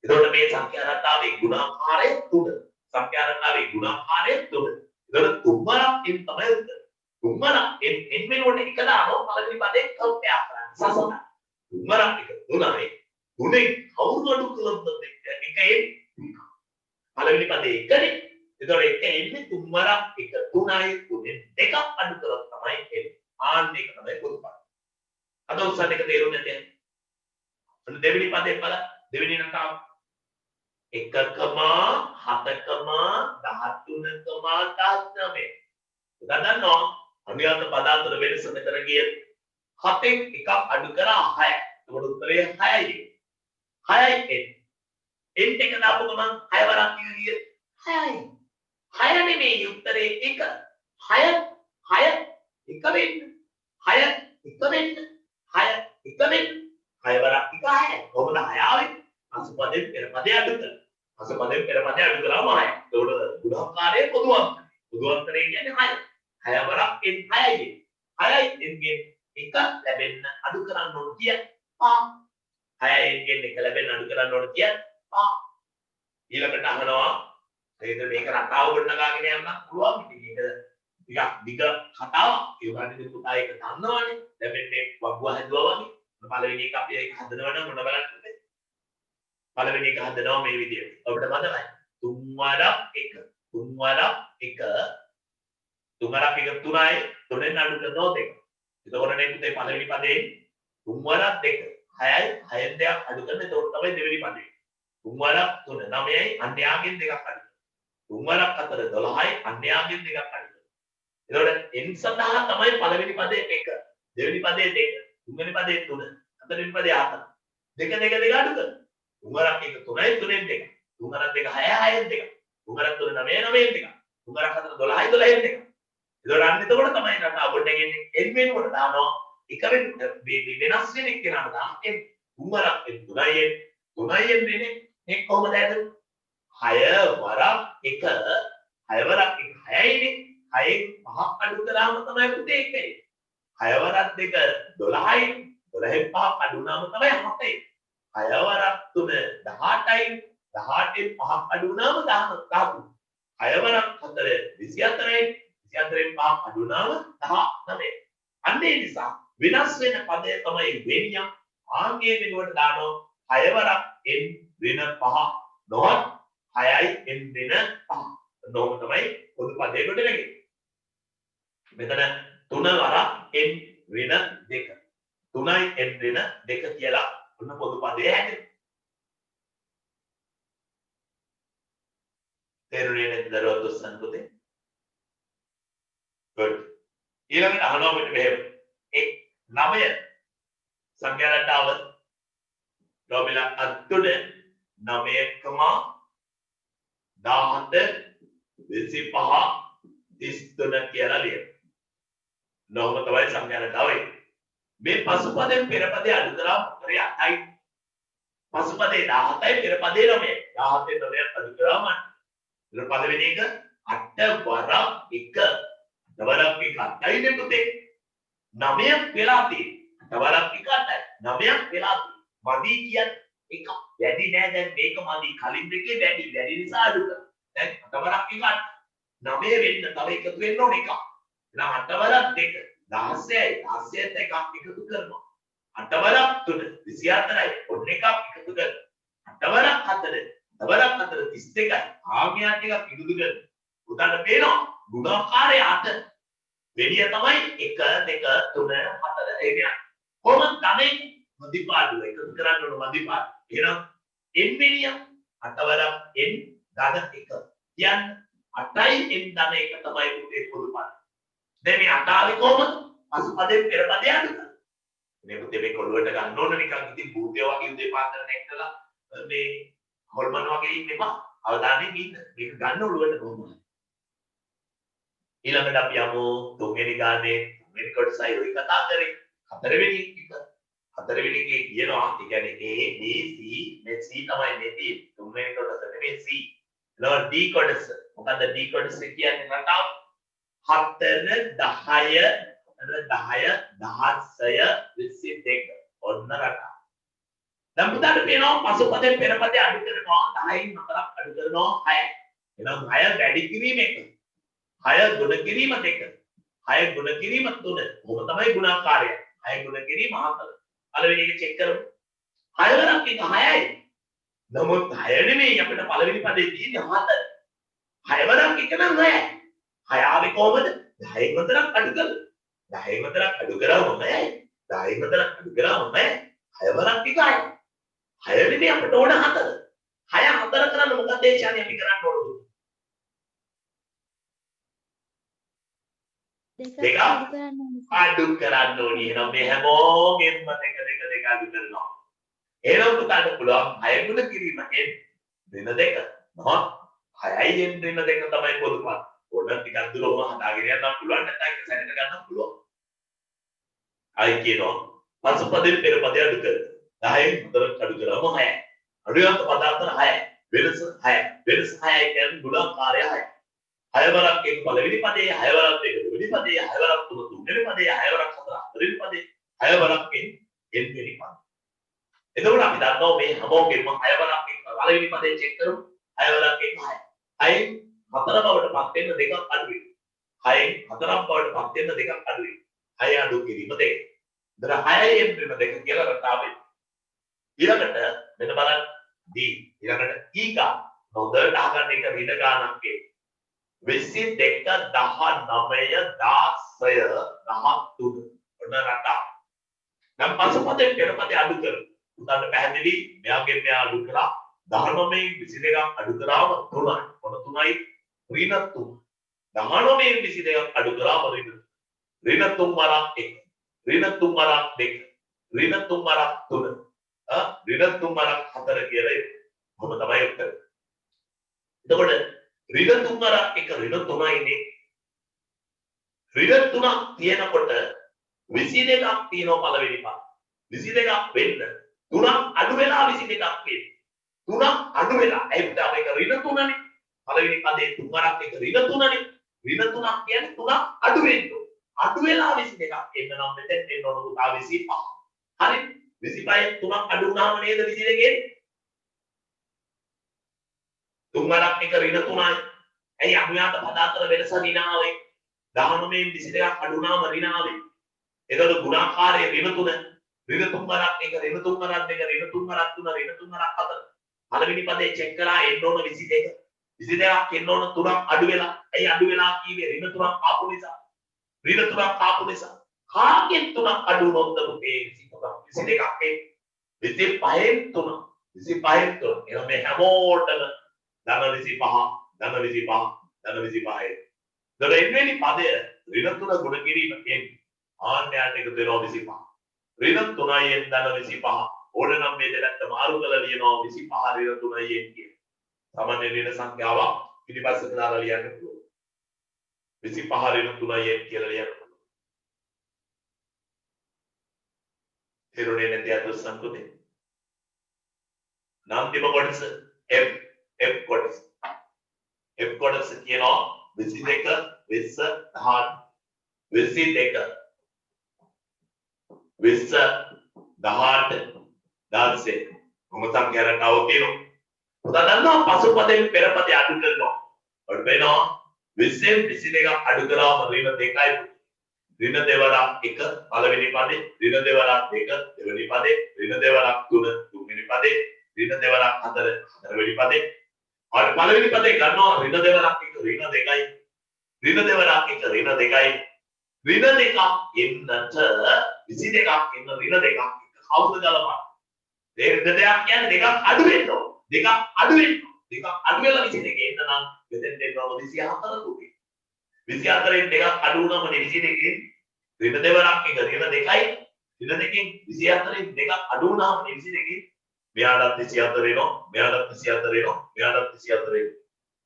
එතකොට මේ සංඛ්‍යා රටාවේ ගුණාකාරය 3. සංඛ්‍යා රටාවේ ගුණාකාරය 3. එතකොට 3 වරක් n තමයි උත්තර. 3 වරක් n වෙනකොට එක දානවා පළවෙනි පදේ කවුන්ට් කරන්න. සසන. 3 වරක් 1 3යි. 3ෙන් කවුරු අඩු කළොත් එකේ පළවෙනි පදේ 1නේ. එතකොට එක එන්නේ 3 වරක් 1 3යි 3ෙන් දෙකක් අඩු කළොත් තමයි එන්නේ. ආන්න එක තමයි පොදු පද. අද උත්සාහ එක තේරුම් නැතේ. අන්න දෙවෙනි පදේ බලන්න. දෙවෙනි රටාව 1,7,13,19. දන්නවා අනුයාත පදාන්තර වෙනස මෙතන ගියේ 7න් එකක් අඩු කරා 6. එතකොට උත්තරේ 6යි. 6යි n එක දාපු ගමන් 6 වරක් කිව්වේ 6යි. 6 නෙමෙයි උත්තරේ 1. 6 1 වෙන්න. 6 1 වෙන්න. 6 1 වෙන්න. 6 වරක් 1 6යි. කොහොමද 6 ආවේ? අසුපදෙන් පෙර පදේ අඩු කරලා. අසුපදෙන් පෙර පදේ අඩු කළාම 6යි. එතකොට ගුණාකාරයේ පොදු අන්තරය. පොදු අන්තරය කියන්නේ 6. 6 වරක් n 6යි. 6යි n ගෙන් 1 ලැබෙන්න අඩු කරන්න ඕන කිය 5. 6යි n ගෙන් 1 ලැබෙන්න අඩු කරන්න ඕන කිය 5. ඊළඟට අහනවා නේද මේක රටාව ගොඩනගාගෙන යන්න පුළුවන්. ඉතින් ඒක ටිකක් දිග කතාවක්. ඒ වගේ පුතා ඒක දන්නවනේ. දැන් මේ වගුව හැදුවා වගේ. පළවෙනි එක අපි ඒක හදනවා නම් මොන බලන්න පළවෙනි එක හදනවා මේ විදිහට. අපිට මතකයි. 3 වරක් 1 3 වරක් 1 3 වරක් 1 3යි 3ෙන් අඩු කරනවා 2. එතකොට නේ පුතේ පළවෙනි පදේ 3 වරක් 2 6යි 6ෙන් දෙකක් අඩු කරන. එතකොට තමයි දෙවෙනි පදේ 3 වරක් 3 9යි අන්‍යයන්ගෙන් දෙකක් අඩු. 3 වරක් 4 12යි අන්‍යයන්ගෙන් දෙකක් අඩු. එතකොට n සඳහා තමයි පළවෙනි පදේ 1 දෙවෙනි පදේ 2 තුන්වෙනි පදේ 3 හතරවෙනි පදේ 4 2 2 2 අඩු කරනවා. 3 වරක් 1 3යි 3ෙන් 2 3 වරක් 2 6යි 6ෙන් 2 3 වරක් 3 9යි 9ෙන් 2 3 වරක් 4 12යි 12ෙන් 2. එතකොට අන්න එතකොට තමයි රටාව ගොඩනගන්නේ. n වෙනකොට දානවා එක වෙනස් වෙන එක කෙනාට දානවා n 3 වරක් 3යි n 3යි n වෙන්නේ මේ කොහොමද ඇදුනේ? 6 වරක් 1 6 වරක් 1 6යිනේ 6න් 5ක් අඩු කරාම තමයි පුතේ 1යි 6 වරක් 2 12යි 12න් 5ක් අඩු වුණාම තමයි 7යි 6 වරක් 3 18යි 18න් 5ක් අඩු වුණාම 13 6 වරක් 4 24යි 24න් 5ක් අඩු වුණාම 19 අන්න ඒ නිසා වෙනස් වෙන පදය තමයි වෙනියක් ආන්ගේ වෙනුවට දානවා 6 වරක් n ඍණ 5 නොත් 6යි n ඍණ 5 නොම තමයි පොදු පදේ ගොඩනගන්නේ මෙතන 3 වරක් n ඍණ 2 3යි n ඍණ 2 කියලා ඔන්න පොදු පදේ හැදෙනවා තේරුණේ නැද්ද දරුවෝ දුස්සන් පුතේ good ඊළඟට අහනවා මෙන්න මෙහෙම 9 සංඛ්‍යා රටාව නොබෙලා අතුන 9,17 25 33 කියලා ලියන්න. නොම තමයි සංඛ්‍යා රටාව එන්නේ. මේ පසුපදයෙන් පෙරපදේ අඩු කරා උත්තරය 8යි. පසුපදේ 17යි පෙරපදේ 9යි. 17න් 9ක් අඩු කරාම ඊට පළවෙනි එක 8 වරක් 1 වරක් 1 8යිනේ පුතේ. 9ක් වෙලා තියෙන්නේ. 8 වරක් 1 8යි. 9ක් වෙලා මදි කියන්නේ එක වැඩි නෑ දැන් මේක මදි කලින් දෙකේ වැඩි නිසා අඩු කරා. දැන් 8 වරක් 1 9 වෙන්න තව එකතු වෙන්න ඕන එකක්. එහෙනම් 8 වරක් 2 16යි 16ත් එකක් එකතු කරනවා. 8 වරක් 3 24යි ඔන්න එකක් එකතු කරනවා. 8 වරක් 4 වරක් 4 32යි ආගියාට එකක් එකතු කරනවා. උදාහරණ පේනවා ගුණාකාරය 8 වෙලිය තමයි 1 2 3 4 එන්නේ. කොහොමද ගන්නේ මදිපාඩුව එකතු කරන්න ඕන මදිපාඩු. එහෙනම් n වෙනිය 8 වරක් n ධන 1 කියන්නේ 8යි n ධන 1 තමයි පුතේ පොදු පද. දැන් මේ 8 ආවේ කොහොමද? පසුපදයෙන් පෙරපදේ අඩු කරලා. මේ පුතේ මේ කොළුවට ගන්න ඕන නිකන් ඉතින් භූතය වගේ උදේ පාන්දර නැග්ගලා මේ හොල්මන් වගේ ඉන්න එපා. අවධානයෙන් ඉන්න. මේක ගන්න ඔළුවට කොහොමද? ඊළඟට අපි යමු තුන්වෙනි ගානේ තුන්වෙනි කොටසයි ඔය කතා කරේ. හතරවෙනි එක හතරවෙනි එකේ කියනවා ඒ කියන්නේ A B C මේ C තමයි මේ තුන්වෙනි කොටස නෙමෙයි C. ඊළඟ D කොටස. මොකද්ද D කොටස කියන්නේ රටාව? 4 10 22 ඔන්න රටාව. දැන් පුතාට පේනවා පසුපදයෙන් පෙරපදේ අඩු කරනවා 10න් 4ක් අඩු කරනවා 6යි. එහෙනම් 6 වැඩි කිරීම 1. 6 ගුණ කිරීම 2. 6 ගුණ කිරීම 3. කොහොම තමයි ගුණාකාරය. 6 ගුණ කිරීම 4. පළවෙනි එක චෙක් කරමු. 6 වරක් 1 6යි. නමුත් 6 නෙමෙයි අපිට පළවෙනි පදේ තියෙන්නේ 4. 6 වරක් 1 නම් 9යි. 6 ආවේ කොහමද? 10න් 4ක් අඩු කළා. 10න් 4ක් අඩු කරාම 9යි. 10න් 4ක් අඩු කරාම 9යි. 6 වරක් 1යි. 6 නෙමෙයි අපිට ඕන 4. 6 4 කරන්න මොකද ඒ ඡානේ අපි කරන්න ඕනද? දෙක අඩු කරන්න ඕනේ. එහෙනම් මේ හැමෝගෙම දෙක අඩු කරනවා. එහෙනම් පුතාට පුළුවන් 6 ගුණ කිරීම n ඍණ 2. මොහොත් 6යි n ඍණ 2 තමයි පොදු පද. ඕන ටිකක් දුරම හදාගෙන යන්න පුළුවන් නැත්නම් එක සැරේට ගන්න පුළුවන්. ආයි කියනවා පසුපදයෙන් පෙරපදේ අඩු කර. 10න් 4ක් අඩු කරාම 6යි. අඩුයන්ත පද අතර 6යි. වෙනස 6යි. වෙනස 6යි කියන්නේ ගුණාකාරය 6යි. 6 වරක් 1 පළවෙනි පදේ 6 වරක් 2 දෙවෙනි පදේ 6 වරක් 3 තුන්වෙනි පදේ 6 වරක් 4 හතරවෙනි පදේ 6 වරක් n වෙනි පද. එතකොට අපි දන්නවා මේ හැමෝගෙම 6 වරක් 1 පළවෙනි පදේ චෙක් කරමු. 6 වරක් 1 6යි. 6න් 4 බවට පත් වෙන්න දෙකක් අඩු වෙනවා. 6න් 4ක් බවට පත් වෙන්න දෙකක් අඩු වෙනවා. 6 අඩු කිරීම 2. දර 6යි n ඍණ 2 කියලා රටාවෙ. ඊළඟට මෙන්න බලන්න D ඊළඟට E ගා හොඳට අහගන්න එක ඍණ ගානක් ඒ 22 19 16 13 ඔන්න රටාව. නම් පසුපදයෙන් පෙරපදේ අඩු කර. උදාහරණ පැහැදිලි මෙයාගෙන් මෙයා අඩු කළා 19න් 22ක් අඩු කරාම 3යි. මොන 3යි? ඍණ 3. 19න් 22ක් අඩු කරාම ඍණ 3 වරක් 1. ඍණ 3 වරක් 2. ඍණ 3 වරක් 3. ඍණ 3 වරක් 4 කියලා කොහොම තමයි උත්තර. එතකොට ඍණ 3 වරක් 1 ඍණ 3යිනේ. ඍණ 3ක් තියෙනකොට 22ක් තියෙනවා පළවෙනි පද. 22ක් වෙන්න 3ක් අඩු වෙලා 22ක් වෙන්නේ. තුනක් අඩු වෙලා. ඒ පුතා මේක ඍණ 3නේ. පළවෙනි පදේ 3 වරක් එක ඍණ 3නේ. ඍණ 3ක් කියන්නේ 3ක් අඩු වෙන්න ඕන. අඩු වෙලා 22ක් එන්න නම් මෙතෙන් එන්න ඕන පුතා 25. හරි. 25 3ක් අඩු වුණාම නේද 22 එන්නේ? 3 වරක් එක ඍණ 3යි. ඇයි අනුයාත පද අතර වෙනස ඍණාවේ? 19න් 22ක් අඩු වුණාම ඍණාවේ. එතකොට ගුණාකාරයේ ඍණ 3 ඍණ 3 වරක් එක ඍණ 3 වරක් දෙක ඍණ 3 වරක් 3 ඍණ 3 වරක් 4 පළවෙනි පදේ චෙක් කරලා එන්න ඕන 22 22ක් එන්න ඕන 3ක් අඩු වෙලා. ඇයි අඩු වෙලා කීවේ? ඍණ 3ක් ආපු නිසා. ඍණ 3ක් ආපු නිසා. කාගෙන් 3ක් අඩු වුණොත්ද පුතේ 22ක් එන්නේ? 25න් 3 25න් 3 එහෙනම් මේ හැමෝටම ධන 25 ධන 25 ධන 25. දර එන්නේ පදය ඍණ 3 ගුණ කිරීම එන්නේ. ආන්‍යයට එකතු වෙනවා 25. ඍණ 3යෙන් ධන 25. ඕන නම් මේ දෙකට මාරු කරලා ලියනවා 25 ඍණ 3යෙන් කියන. සාමාන්‍ය ඍණ සංඛ්‍යාවක් පිටිපස්සට දාලා ලියන්න පුළුවන්. 25 ඍණ 3යෙන් කියලා ලියන්න පුළුවන්. තේරුණේ නැති අද සංකෘතේ. නාන්තිම කොටස F කොටස. F කොටස කියනවා 22 20 18 22 20 18 මොම සංඛ්‍යාවක් තියෙනවා. උදා දන්නවා පසුපදයෙන් පෙරපදේ අඩු කරනවා. ඔය වෙනවා 20න් 22ක් අඩු කරාම ඍණ 2යි. ඍණ 2 වරක් 1 පළවෙනි පදේ ඍණ 2 වරක් 2 දෙවෙනි පදේ ඍණ 2 වරක් 3 තුන්වෙනි පදේ ඍණ 2 වරක් 4 හතරවෙනි පදේ. ඔය පළවෙනි පදේ ගන්නවා ඍණ 2 වරක් 1 ඍණ 2යි. ඍණ 2 වරක් 1 ඍණ 2යි. ඍණ 2ක් එන්නට 22ක් එන්න ඍණ 2ක් කවුද ගලපන්නේ? ඍණ 2ක් කියන්නේ දෙකක් අඩු වෙන්න ඕන. දෙකක් අඩු වෙන්න. දෙකක් අඩු වෙලා 22 එන්න නම් මෙතෙන් දෙන්න ඕන 24 කුටි. 24න් දෙකක් අඩු වුණාම 22 ඍණ 2 වරක් 1 ඍණ 2යි. ඍණ 2කින් 24න් දෙකක් අඩු වුණාම 22 මෙයාටත් 24 එනවා. මෙයාටත් 24 එනවා. මෙයාටත් 24 එනවා.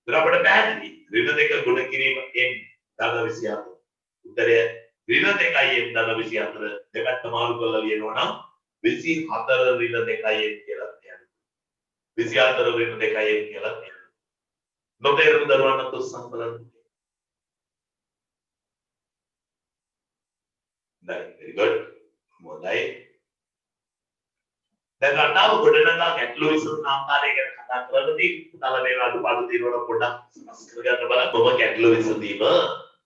ඒතර අපිට පැහැදිලි ඍණ 2 ගුණ කිරීම n ධන 24. උත්තරය ඍණ 2යි n ධන 24 දෙකට මාරු කරලා ලියනවා නම් 24 ඍණ 2යි n කියලා කියනවා. 24 ඍණ 2යි n කියලා කියනවා. නොතේරුම් දරුවන්ට උත්සාහ බලන්න. very good. මොනයි දැන් රටාව ගොඩනගා ගැටලු විසඳන ආකාරය ගැන කතා කරද්දී තල මේ අඩුපාඩු තියෙනවා පොඩ්ඩක් සමස් කරගන්න බලන්න. ඔබ ගැටලු විසඳීම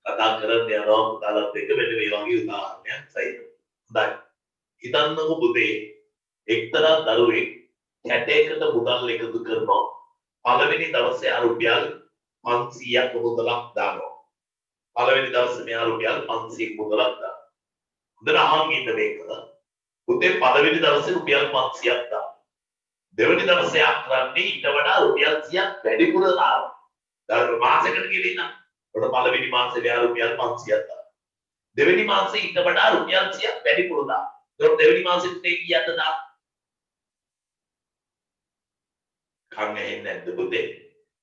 කතා කරන්න යනවා පුතාලත් එක්ක මෙන්න මේ වගේ උදාහරණයක් සහිතව. හොඳයි. හිතන්නකෝ පුතේ එක්තරා දරුවෙක් කැටයකට මුදල් එකතු කරනවා. පළවෙනි දවසේ රුපියල් 500ක් මුදලක් දානවා. පළවෙනි දවසේ මෙයා රුපියල් 500ක් මුදලක් දානවා. හොඳට අහන් ඉන්න මේක. පුතේ පළවෙනි දවසේ රුපියල් 500ක් දානවා. දෙවෙනි දවසේ ආක්‍රන්නේ ඊට වඩා රුපියල් 100ක් වැඩිපුර දානවා. දැන් මාසෙකට ගෙලින්න. ඔන්න පළවෙනි මාසේ මෙයා රුපියල් 500ක් දානවා. දෙවෙනි මාසේ ඊට වඩා රුපියල් 100ක් වැඩිපුර දානවා. ඒත් දෙවෙනි මාසෙත් මේ කීයද දාන්නේ? කන්නේ නැද්ද පුතේ?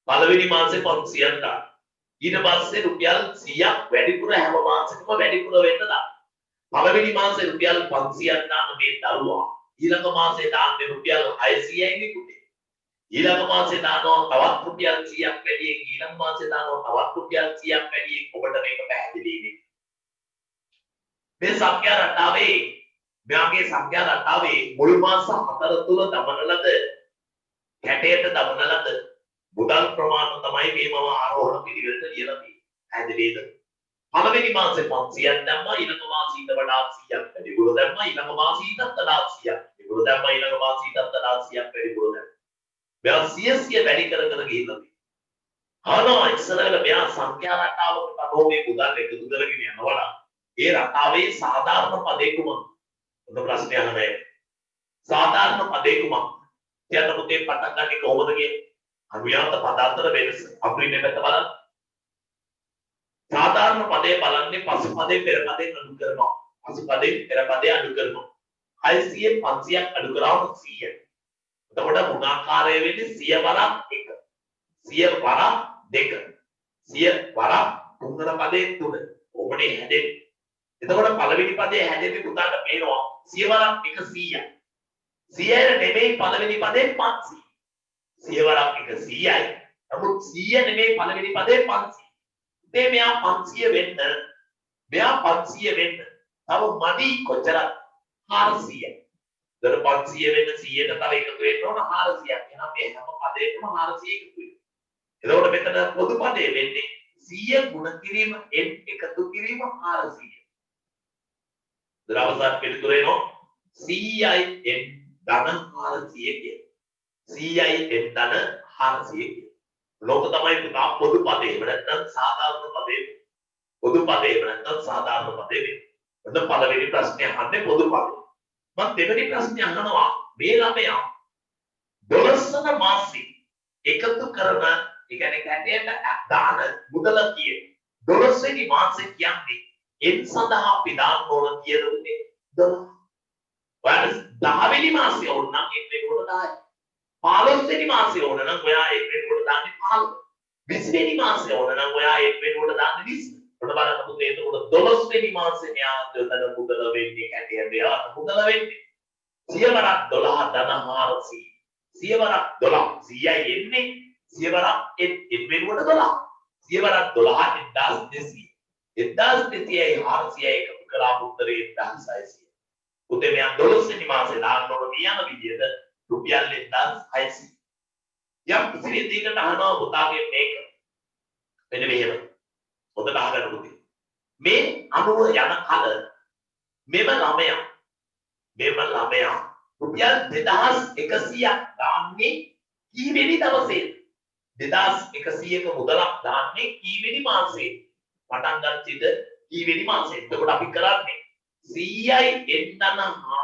පළවෙනි මාසේ 500ක් දානවා. ඊට පස්සේ රුපියල් 100ක් වැඩිපුර හැම මාසෙකම වැඩිපුර වෙන්න දානවා. පළවෙනි මාසේ රුපියල් 500ක් දාන මේ දරුවා ඊළඟ මාසේ දාන්නේ රුපියල් 600යි නේ පුතේ. ඊළඟ මාසේ දානවා තවත් රුපියල් 100ක් වැඩියෙන් ඊළඟ මාසේ දානවා තවත් රුපියල් 100ක් වැඩියෙන්. ඔබට මේක පැහැදිලි නේ? මේ සංඛ්‍යා රටාවේ මෙයාගේ සංඛ්‍යා රටාවේ මුල් මාස 4 තුල දමන ලද කැටයට දමන ලද මුදල් ප්‍රමාණය තමයි මේ මම ආරෝහණ පිළිවෙලට ලියලා තියෙන්නේ. පැහැදිලිද? පළවෙනි මාසේ 500ක් දැම්මා ඊළඟ මාසේ ඊට වඩා 100ක් වැඩිපුර දැම්මා ඊළඟ මාසේ ඊටත් වඩා 100ක් වැඩිපුර දැම්මා ඊළඟ මාසේ ඊටත් වඩා 100ක් වැඩිපුර දැම්මා. මෙයා 100 වැඩි කර කර ගිහිල්ලා තියෙනවා. අහනවා ඉස්සරහට මෙයා සංඛ්‍යා රටාවකට අනෝ මේ මුදල් එකතු කරගෙන යනවා. ඒ රටාවේ සාධාරණ පදේ කුමක්ද? ඔන්න ප්‍රශ්නය අහන්නේ. සාධාරණ පදේ කුමක්ද? කියන්න පුතේ පටන් ගන්නේ කොහොමද කියන්නේ? අනුයාත පද අතර වෙනස. අපි මේ පැත්ත බලන්න. සාධාරණ පදේ බලන්නේ පසු පදේ පෙර පදේ අඩු කරනවා. පසු පදේ පෙර පදේ අඩු කරනවා. 600 500ක් අඩු කරාම 100. එතකොට ගුණාකාරය වෙන්නේ 100 වරක් 1. 100 වරක් 2. 100 වරක් තුන්වන පදේ 3. ඔබනේ හැදෙන්නේ. එතකොට පළවෙනි පදේ හැදෙන්නේ පුතාට පේනවා 100 වරක් 1 100ක්. 100 නෙමෙයි පළවෙනි පදේ 500. 100 වරක් 100යි. නමුත් 100 නෙමෙයි පළවෙනි පදේ 500. ඉතින් මෙයා 500 වෙන්න මෙයා 500 වෙන්න තව මදි කොච්චරද 400යි. දර 500 වෙන්න 100ට තව එකතු වෙන්න ඕන 400ක්. එහෙනම් මේ හැම පදයකම 400 එකතු වෙනවා. එතකොට මෙතන පොදු පදේ වෙන්නේ 100 ගුණ කිරීම n එකතු කිරීම 400. දරවසත් පිළිතුර එනවා 100යි n ධන 400 කියන. 100යි n ධන 400 කියන. ලෝක තමයි පුතා පොදු පදේ නැත්නම් සාධාරණ පදේ. පොදු පදේ නැත්නම් සාධාරණ පදේ වෙන්නේ. ඔන්න පළවෙනි ප්‍රශ්නේ අහන්නේ පොදු පදේ. මම දෙවෙනි ප්‍රශ්නේ අහනවා මේ ළමයා 12 වන මාසෙ එකතු කරන ඒ කියන්නේ කැටයට දාන මුදල කියේ 12 වෙනි මාසෙ කියන්නේ n සඳහා අපි දාන්න ඕන කියන උනේ 12. ඔයාලා 10 වෙනි මාසෙ ඕන නම් n වෙනකොට 10යි. 15 වෙනි මාසෙ ඕන නම් ඔයා n වෙනකොට දාන්නේ 15. 20 වෙනි මාසෙ ඕන නම් ඔයා n වෙනකොට දාන්නේ 20. ඔන්න බලන්න පුතේ එතකොට 12 වෙනි මාසෙ න්යා දන මුදල වෙන්නේ කැටයට යා මුදල වෙන්නේ 100 වරක් 12 ධන 400. 100 වරක් 12 100යි එන්නේ 100 වරක් n වෙනකොට 12. 100 වරක් 12 1200. 1200යි 400යි එකතු කරලා උත්තරේ 1600. පුතේ මෙයා 12 වෙනි මාසේ දාන්න ඕන කියන විදිහට රුපියල් 1600. යම් කිසි විදිහකට අහනවා පුතාගේ මේක. මෙන්න මෙහෙම. හොඳට අහගන්න පුතේ. මේ අනුව යන කල මෙම ළමයා රුපියල් 2100ක් දාන්නේ කීවෙනි දවසේද? 2100ක මුදලක් දාන්නේ කීවෙනි මාසෙද? පටන් ගන්න සිට කීවෙනි මාසෙද? එතකොට අපි කරන්නේ 100යි n ධන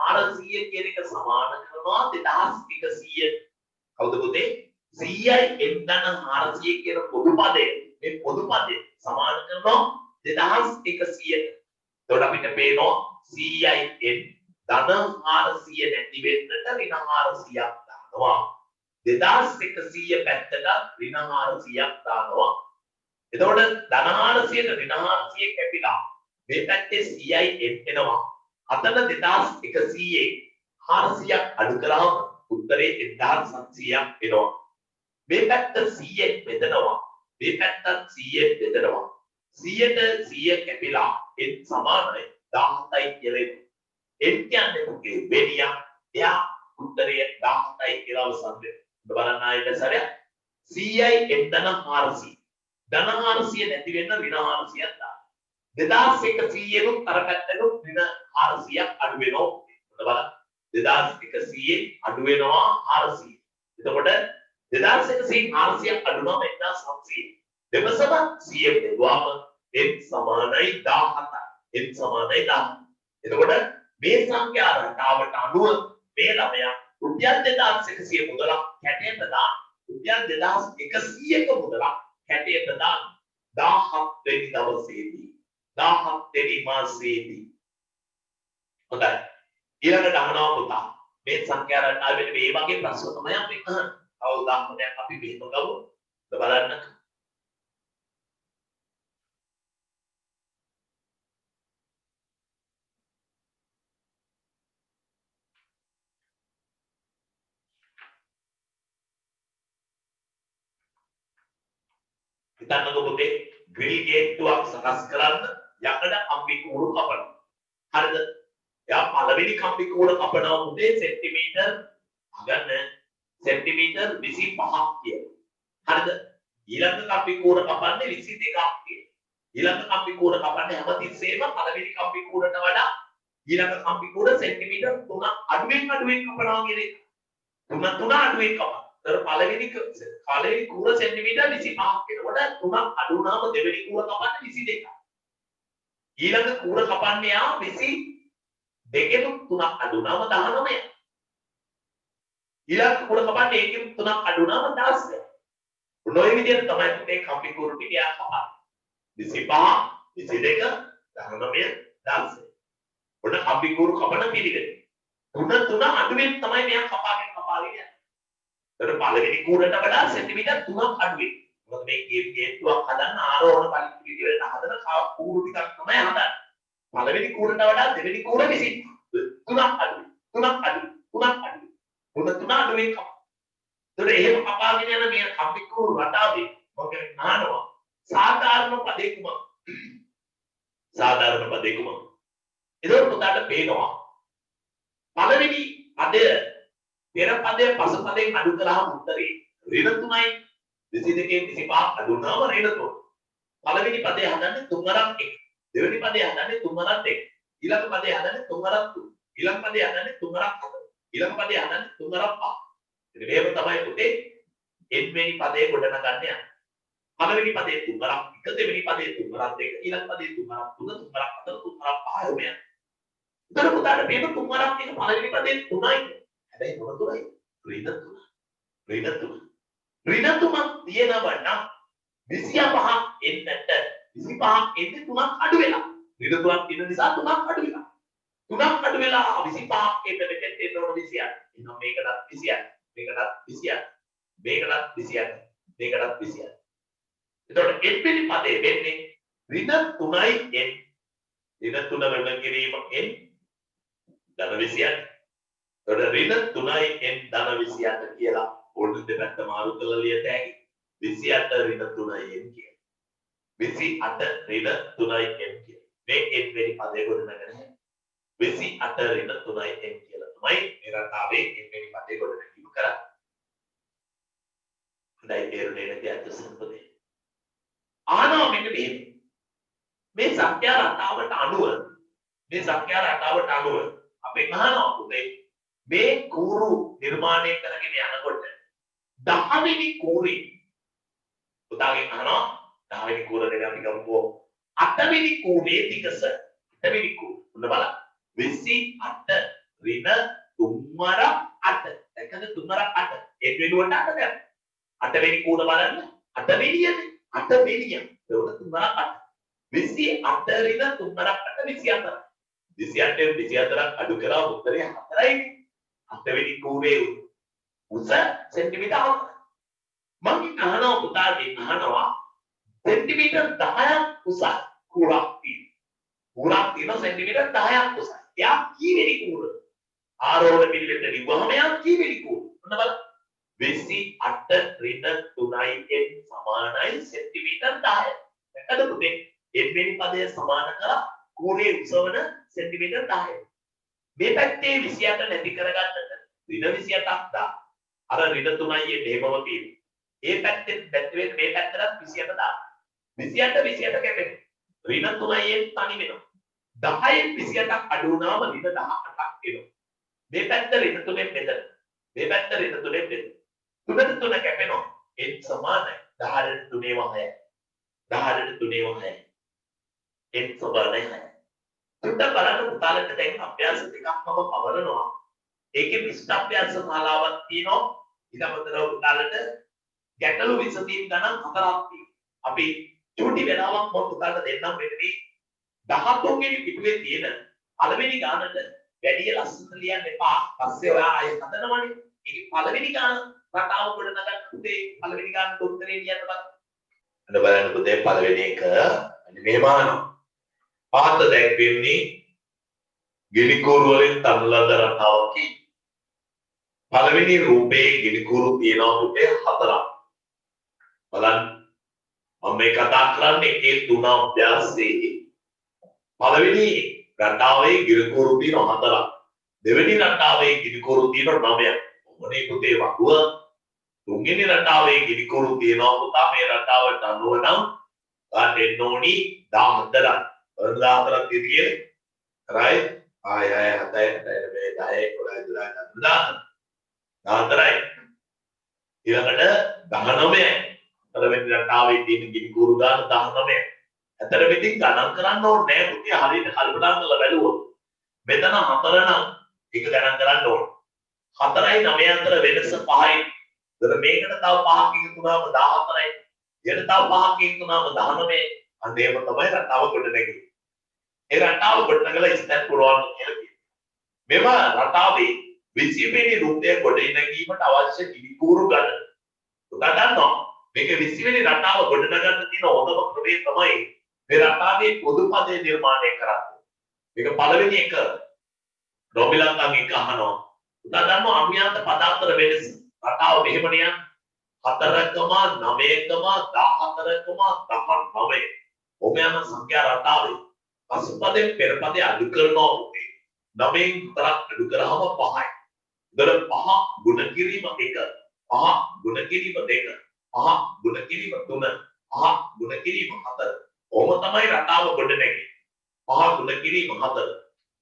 400 කියන එක සමාන කරනවා 2100. කවුද පුතේ? 100යි n ධන 400 කියන පොදු පදේ මේ පොදු පදේ සමාන කරනවා 2100ට. එතකොට අපිට පේනවා 100යි n ධන 400 නැති වෙන්නට ඍණ 400ක් දානවා. 2100 පැත්තට ඍණ 400ක් දානවා. එතකොට ධන 400ට ඍණ 400 කැපිලා මේ පැත්තේ 100යි n එනවා. අතන 2100 400ක් අඩු කරාම උත්තරේ 1700ක් එනවා. මේ පැත්ත 100ෙන් බෙදනවා. මේ පැත්තත් 100ෙන් බෙදනවා. 100ට 100 කැපිලා n සමානයි 17යි කියලා. n කියන්නේ පුතේ වෙනියා. එයා උත්තරේ 17යි කියලා අවසන් වෙනවා. බලන්න ආයෙත් සැරයක් 100යි n ධන 400. ධන 400 නැති වෙන්න ඍණ 400ක් දාන්න. 2100 නුත් අර පැත්තෙනුත් ඍණ 400ක් අඩු වෙනවා. බලන්න 2100 අඩු වෙනවා 400. එතකොට 2100 400ක් අඩු වුණාම 1700. දෙවසම 100 බෙදුවාම n සමානයි 17යි. n සමානයි 17. එතකොට මේ සංඛ්‍යා රටාවට අනුව මේ ළමයා රුපියල් 2100 මුදලක් කැටයට දාන. රුපියල් 2100ක මුදලක් කැටයට දාන 17 වෙනි දවසේදී 17 වෙනි මාසයේදී. හොඳයි. ඊළඟට අහනවා පුතා මේ සංඛ්‍යා රටාවේ මේ වගේ ප්‍රශ්න තමයි අපි අහන්නේ. තව උදාහරණයක් අපි මෙහෙම ගමු. බලන්න. හිතන්නකෝ පුතේ ග්‍රිල් ගේට්ටුවක් සකස් කරන්න යකඩ කම්බි කූරු කපනවා. හරිද? එයා පළවෙනි කම්බි කූර කපනවා පුතේ සෙන්ටිමීටර් ගන්න සෙන්ටිමීටර් 25ක් කියලා. හරිද? ඊළඟ කම්බි කූර කපන්නේ 22ක් කියලා. ඊළඟ කම්බි කූර කපන්නේ හැමතිස්සෙම පළවෙනි කම්බි කූරට වඩා ඊළඟ කම්බි කූර සෙන්ටිමීටර් 3ක් අඩුවෙන් කපනවා කියන එක. 3 අඩුවෙන් කපනවා. පළවෙනි කූර සෙන්ටිමීටර් 25ක් එතකොට 3ක් අඩු වුණාම දෙවෙනි කූර කපන්නේ 22ක්. ඊළඟ කූර කපන්නේ යා 22 3ක් අඩු වුණාම 19ක්. ඊළඟ කූර කපන්නේ ඒකෙන් 3ක් අඩු වුණාම 16ක්. ඔය විදිහට තමයි මේ කම්බි කූරු ටික යා කපන්නේ. 25 22 19 16. ඔන්න කම්බි කූරු කපන පිළිවෙල. 3 අඩුවෙන් තමයි මෙයා කපාගෙන යන්නේ. එතකොට පළවෙනි කූරට වඩා සෙන්ටිමීටර් 3ක් අඩු වෙනවා. මොකද මේ ගේට්ටුවක් හදන්න ආරෝහණ පරිපූර්ණ හදන කූරු ටිකක් තමයි හදන්නේ. පළවෙනි කූරට වඩා දෙවෙනි කූර 23ක් අඩු. 3ක් අඩු. 3 අඩු. 3 අඩු වෙනවා. ඒතර එහෙම කපාගෙන යන මේ කම්බිකු රටාවේ මොකද නානවා සාධාරණ පදේ කුමක්? සාධාරණ පදේ කුමක්? ඒක පුතාට පේනවා පළවෙනි පදය පෙර පදය පස පදයෙන් අඩු කළාම උත්තරේ ඍණ 3යි 22 25 අඩු වුණාම ඍණ 3. පළවෙනි පදය හදන්නේ 3 වරක් 1. දෙවෙනි පදය හදන්නේ 3 වරක් 1. ඊළඟ පදය හදන්නේ 3 වරක් 3. ඊළඟ පදය හදන්නේ 3 වරක් 4. ඊළඟ පදය හදන්නේ 3 වරක් 5. ඉතින් මේක තමයි පුතේ n වෙනි පදයේ ගොඩනගන්න යන්නේ. පළවෙනි පදයේ 3 වරක් 1, දෙවෙනි පදයේ 3 වරක් 2, ඊළඟ පදයේ 3 වරක් 3, 3 වරක් 4, 3 වරක් 5 එමය. උතර පුතාට මේක 3 වරක් 1 පළවෙනි පදයේ 3යි. හැබැයි මොන 3යි? ඍණ 3. ඍණ 3. ඍණ 3ක් තියෙනවා නම් 25ක් එන්නට 25ක් එන්නේ 3ක් අඩු වෙලා. ඍණ 3ක් තියෙන නිසා 3ක් අඩු වෙලා. 3ක් අඩු වෙලා 25ක් එන්න මෙතෙන් එන්න ඕන 26. එහෙනම් මේකටත් 26. මේකටත් 26. මේකටත් 26. මේකටත් 26. එතකොට n වෙනි පදේ වෙන්නේ ඍණ 3යි n. ඍණ 3 වෙන කිරීම n ධන 28. එතකොට ඍණ 3යි n ධන 28 කියලා ඕන දෙපැත්ත මාරු කරලා ලියත හැකි. 28 ඍණ 3යි n කියලා. 28 ඍණ 3යි n කියලා. මේ n වෙනි පදේ ගොඩනගන හැටි. 28 ඍණ 3යි n කියලා තමයි මේ රටාවේ n වෙනි පදේ ගොඩනැගීම කරන්නේ. හොඳයි තේරුනේ නැති අද සම්පදේ. ආනවා මෙන්න මෙහෙම. මේ සංඛ්‍යා රටාවට අනුව අපි අහනවා පුතේ මේ කූරු නිර්මාණය කරගෙන යනකොට 10 වෙනි කූරේ පුතාගෙන් අහනවා 10 වෙනි කූර දෙක අපි ගමුකෝ 8 වෙනි කූරේ තිකස 8 වෙනි කූර උන්න බලන්න 28 ඍණ 3 වරක් 8 දැක්කද 3 වරක් 8 ඒ වෙනුවට 8 ගන්න 8 වෙනි කූර බලන්න 8 වෙනියනේ 8 වෙනිය ඒක 3 වරක් 8 28 ඍණ 3 වරක් 8 24 28 24ක් අඩු කරා උත්තරේ 4යි 8 වෙනි කූරේ උස සෙන්ටිමීටර් 4. මම අහනවා පුතාගෙන් අහනවා සෙන්ටිමීටර් 10ක් උස කූරක් තියෙනවා සෙන්ටිමීටර් 10ක් උස. එයා කීවෙනි කූර? ආරෝහණ පිළිවෙලට ලිව්වම එයා කීවෙනි කූර? ඔන්න බලන්න. 28 ඍණ 3යි n සමානයි සෙන්ටිමීටර් 10. දැක්කද පුතේ? n වෙනි පදය සමාන කරලා කූරේ උසවන සෙන්ටිමීටර් 10. මේ පැත්තේ 28 නැති කරගන්නට ඍණ 28ක් දා. අර ඍණ 3යි එහෙමම තියෙනවා. ඒ පැත්තෙන් පැත්තෙන් මේ පැත්තට 28 දාන්න. 28 කැපෙන. ඍණ 3යි තනි වෙනවා. 10න් 28ක් අඩු වුණාම ඍණ 18ක් එනවා. මේ පැත්ත ඍණ 3ෙන් බෙදන්න. මේ පැත්ත ඍණ 3ෙන් බෙදන්න. 3ට 3 කැපෙනවා. n සමානයි 10ට 3 6යි. 10ට 3 6යි. n සමානයි 6යි. තුඩ බලන්න පුතාලට දැන් අභ්‍යාස ටිකක් මම පවරනවා. ඒකේ විස්තර අභ්‍යාස මාලාවක් තියෙනවා. ඊළඟට පුතාලට ගැටලු විසඳීම් ගණන් 4ක් තියෙනවා. අපි චූටි වෙලාවක් මම පුතාලට දෙන්නම් මෙන්න මේ 13 වෙනි පිටුවේ තියෙන පළවෙනි ගානට වැඩි ලස්සනට ලියන්න එපා. පස්සේ ඔයා ආයෙ හදනවනේ. ඒකේ පළවෙනි ගාන රටාව ගොඩ නගන්න පුතේ පළවෙනි ගානට උත්තරේ ලියන්න බලන්න. අන්න බලන්න පුතේ පළවෙනි එක මෙන්න මෙහෙම අහනවා. පාත දැක්වෙන්නේ ගිනිකූරු වලින් තනලද රටාවකි. පළවෙනි රූපේ ගිනිකූරු තියෙනවා පුතේ 4ක්. බලන්න මම මේ කතා කරන්නේ ඒ තුන අභ්‍යාසයේ පළවෙනි රටාවේ ගිනිකූරු තියෙනවා 4ක්. දෙවෙනි රටාවේ ගිනිකූරු තියෙනවා 9ක්. මොනේ පුතේ වගුව. තුන්වෙනි රටාවේ ගිනිකූරු තියෙනවා පුතා මේ රටාවට අනුව නම් ගන්න එන්න ඕනි 14ක්. 14ක් තියෙන්නේ right ආය 7යි මේ 10යි 11යි 12යි 14යි ඊළඟට 19යි අතරවෙනි රටාවේ තියෙන ගිනිකූරු ගාන 19යි අතර මෙතින් ගණන් කරන්න ඕනේ නෑ පුතේ හරියට කල්පනා කරලා බැලුවොත් මෙතන 4 නම් එක ගණන් කරන්න ඕනේ 4යි 9 අතර වෙනස 5යි එතන මේකට තව 5ක් එකතුනාම 14යි ඊට තව 5ක් එකතුනාම 19යි අන්න ඒක තමයි රටාව ගොඩනැගෙන්නේ ඒ රටාව ගොඩනගලා ඉස්සෙන් පුරවන්න කියලා කියනවා. මෙම රටාවේ 20 වෙනි රූපය ගොඩනැගීමට අවශ්‍ය ගිනිකූරු ගණන. ඔයා දන්නවා මේක 20 වෙනි රටාව ගොඩනගන්න තියෙන හොඳම ක්‍රමය තමයි මේ රටාවේ පොදු පදේ නිර්මාණය කරන්නේ. මේක පළවෙනි එක නොමිලංගන් එක අහනවා. ඔයා දන්නවා අනුයාත පද අතර වෙනස. රටාව මෙහෙම නියම් 4,9,14,19 ඔබ යන සංඛ්‍යා රටාවේ පසුපදයෙන් පෙරපදේ අඩු කරනවා උනේ 9න් 4ක් අඩු කරාම 5යි. දර 5 ගුණ කිරීම 1 5 ගුණ කිරීම 2 5 ගුණ කිරීම 3 5 ගුණ කිරීම 4 ඕම තමයි රටාව ගොඩ නැගෙන්නේ. 5 ගුණ කිරීම 4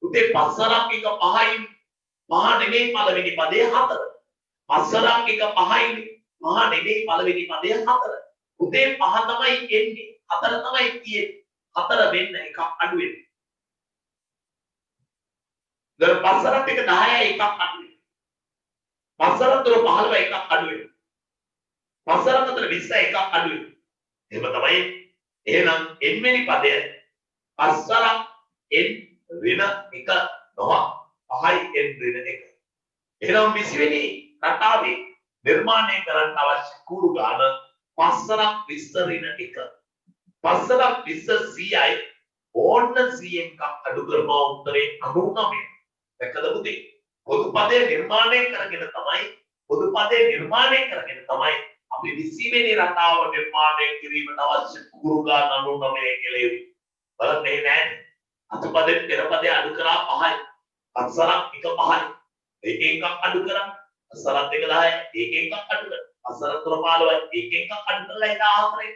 උතේ පස්සරක් එක 5යි 5 නෙමෙයි පළවෙනි පදේ 4 පස්සරක් එක 5යි 5 නෙමෙයි පළවෙනි පදේ 4 උතේ 5 තමයි එන්නේ 4 තමයි තියෙන්නේ 4 වෙන්න එකක් අඩු වෙනවා. දර පස්සරක් එක 10යි එකක් අඩු වෙනවා. පස්සරක් තුර 15 එකක් අඩු වෙනවා. පස්සරක් අතර 20 එකක් අඩු වෙනවා. එහෙම තමයි. එහෙනම් n වෙනි පදය පස්සරක් n ඍණ 1 නොව 5යි n ඍණ 1. එහෙනම් 20 වෙනි රටාවේ නිර්මාණය කරන්න අවශ්‍ය කූරු ගාන පස්සරක් 20 ඍණ 1. පස්සරක් 20 100යි ඕන්න 100 එකක් අඩු කරනවා උත්තරේ 99. දැක්කද පුතේ? පොදු පදේ නිර්මාණය කරගෙන තමයි අපි 20 වෙනි රටාව නිර්මාණය කිරීමට අවශ්‍ය කූරු ගාන 99 කියලා ඉන්නේ. බලන්න නෑ. අතුපදේ පෙරපදේ අඩු කරා 5යි. පස්සරක් එක 5යි. ඒකෙන් එකක් අඩු කරා. පස්සරක් එක 10යි. ඒකෙන් එකක් අඩු කරා. පස්සරක් තුන 15යි. ඒකෙන් එකක් අඩු කරලා ඒක 4යි.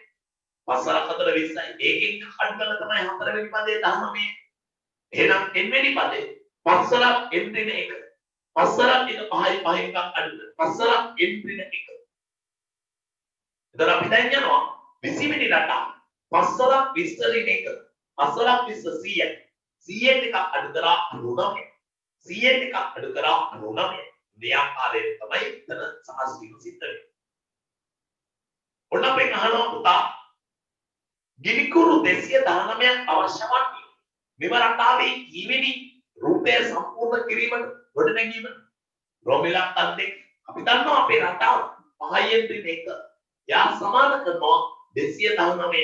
පස්සරක් අතර 20යි. ඒකෙන් එකක් අඩු කරලා තමයි 4 වෙනි පදේ 19. එහෙනම් n වෙනි පදේ පස්සරක් n ඍණ 1. පස්සරක් එක 5යි 5 එකක් අඩු කරා. පස්සරක් n ඍණ 1. එතන අපි දැන් යනවා 20 වෙනි රටාව. පස්සරක් 20 ඍණ 1. පස්සරක් 20 100යි. 100න් එකක් අඩු කරා 99. 100න් එකක් අඩු කරා 99. මේ ආකාරයෙන් තමයි එතන සහස් වීම සිද්ධ වෙන්නේ. ඔන්න අපෙන් අහනවා පුතා ගිනිකුරු 219ක් අවශ්‍ය වන්නේ මෙම රටාවේ කීවෙනි රූපය සම්පූර්ණ කිරීමට ගොඩනැගීමට රෝමිලක් අද්දෙක් අපි දන්නවා අපේ රටාව 5න් ඍණ 1 යා සමාන කරනවා 219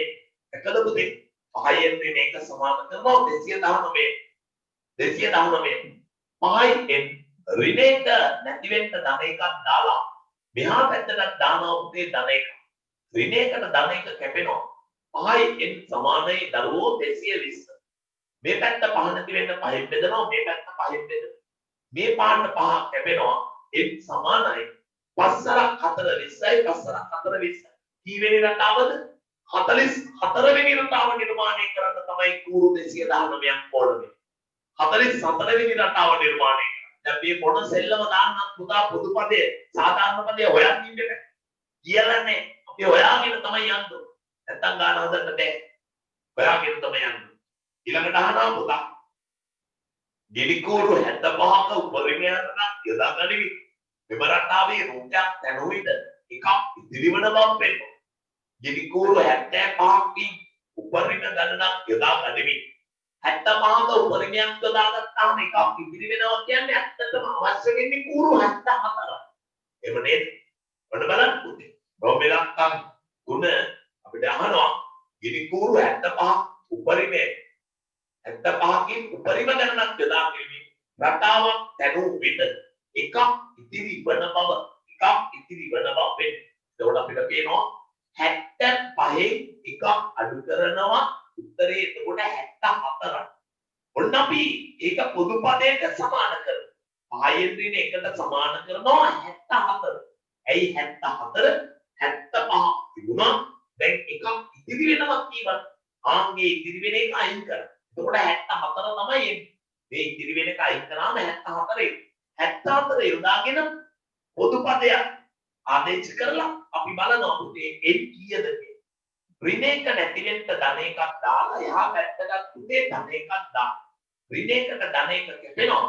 එකද පුතේ 5න් ඍණ 1 සමාන කරනවා 219 5න් ඍණ 1 නැති වෙන්න ධන එකක් දාලා මෙහා පැත්තට දානවා පුතේ ධන එක ඍණ 1ට ධන එක කැපෙනවා 5න් සමානයි දරුවෝ 220 මේ පැත්ත 5 නැති වෙන්න 5න් බෙදනවා මේ පැත්ත 5න් බෙදනවා මේ පාඩට 5ක් ලැබෙනවා n සමානයි පස්සරක් 4 20යි පස්සරක් 4 20යි කී වෙනි රටාවද 44 වෙනි රටාව නිර්මාණය කරන්න තමයි කූරු 219ක් ඕනේ 44 වෙනි රටාව නිර්මාණය කරන්න දැන් මේ මොන සෙල්ලම දාන්නත් පුතා පොදු පදයේ සාධාරණ පදයේ හොයන්න ඉන්නේ නැහැ කියලානේ අපි හොයාගෙන තමයි යන්නේ නැත්තම් ගන්න හදන්න බෑ හොයාගෙන තමයි යන්නේ ඊළඟට අහනවා පුතා ගිනිකෝරු 75ක උපරිමයන් යොදා ගනිමි. මෙම රටාවේ රූපයක් දැනු විට එකක් ඉදිරිවන බව පෙන්වනවා. ගිනිකෝරු 75ක උපරිම ගණනක් යොදා ගනිමි. 75ක උපරිමයක් යොදාගත්තාම එකක් ඉදිරි වෙනවා කියන්නේ ඇත්තටම අවශ්‍ය වෙන්නේ කූරු 74. එහෙම නේද? ඔන්න බලන්න පුතේ. රෝමෙලක්කම් ගුණ අපිට අහනවා ගිනිකෝරු 75ක උපරිමයේ 75කින් උපරිම ගණනක් යොදා ගැනීම රටාවක් දැනූ විට එකක් ඉතිරි වන බව වෙන්නේ. එතකොට අපිට පේනවා 75න් එකක් අඩු කරනවා උත්තරේ එතකොට 74යි. ඔන්න අපි ඒක පොදු පදයට සමාන කරනවා. 5න් ඍණ 1ට සමාන කරනවා 74. ඇයි 74? 75 තිබුණා. දැන් එකක් ඉතිරි වෙනවා කියවත් ආන්ගේ ඉතිරි වෙන එක අයින් කරනවා. එතකොට 74 තමයි එන්නේ. මේ ඉතිරි වෙන එක අයින් කරාම 74 එන්නේ. 74 යොදාගෙන පොදු පදයක් ආදේශ කරලා අපි බලනවා පුතේ n කීයද කියලා. ඍණ 1 නැති වෙන්න ධන එකක් දාලා එහා පැත්තට පුතේ ධන එකක් දාන්න. ඍණ 1ට ධන එක කැපෙනවා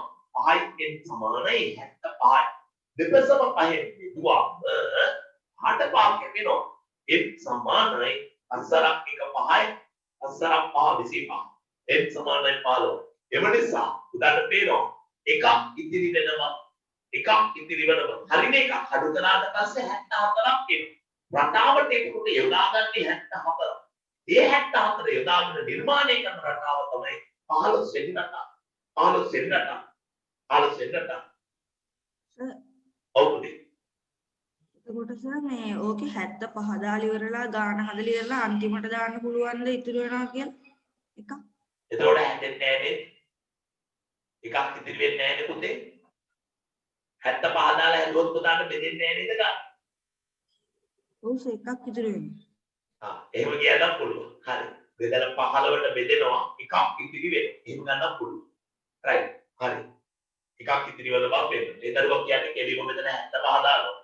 5යි n සමානයි 75යි. දෙපසම 5න් බෙදුවාම 8 5 කැපෙනවා n සමානයි අස්සරක් 1 5යි අස්සරක් 5 25. n සමානයි 15. එම නිසා උදාට පේනවා එකක් ඉදිරි වෙනවා හරින එකක් අඩු කරාට පස්සේ 74ක් එනවා රටාවට ඒකට යොදාගන්නේ 74. ඒ 74 යොදාගෙන නිර්මාණය කරන රටාව තමයි 15 වෙනි රටාව. 15 වෙනි රටාව. ඔව් පුතේ. එතකොට සර් මේ ඕකේ 75 දාලා ඉවරලා ගාන හදලා ඉවරලා අන්තිමට දාන්න පුළුවන් ද ඉතුරු වෙනවා කියලා එකක්. එතකොට හැදෙන්නේ නැහැ නේද? එකක් ඉතිරි වෙන්නේ නැහැ නේ පුතේ. 75 දාලා හැදුවොත් පුතාට බෙදෙන්නේ නැහැ නේද ගන්න? ඔව් සර් එකක් ඉතුරු වෙනවා. එහෙම කියන්න පුළුවන්. හරි. බෙදලා 15ට බෙදෙනවා එකක් ඉතිරි වෙනවා. එහෙම ගන්නත් පුළුවන්. රයිට්. හරි. එකක් ඉතිරි වෙන බව වෙන්න. ඒ දරුවා කියන්නේ කෙලිම බෙදලා 75 දානවා.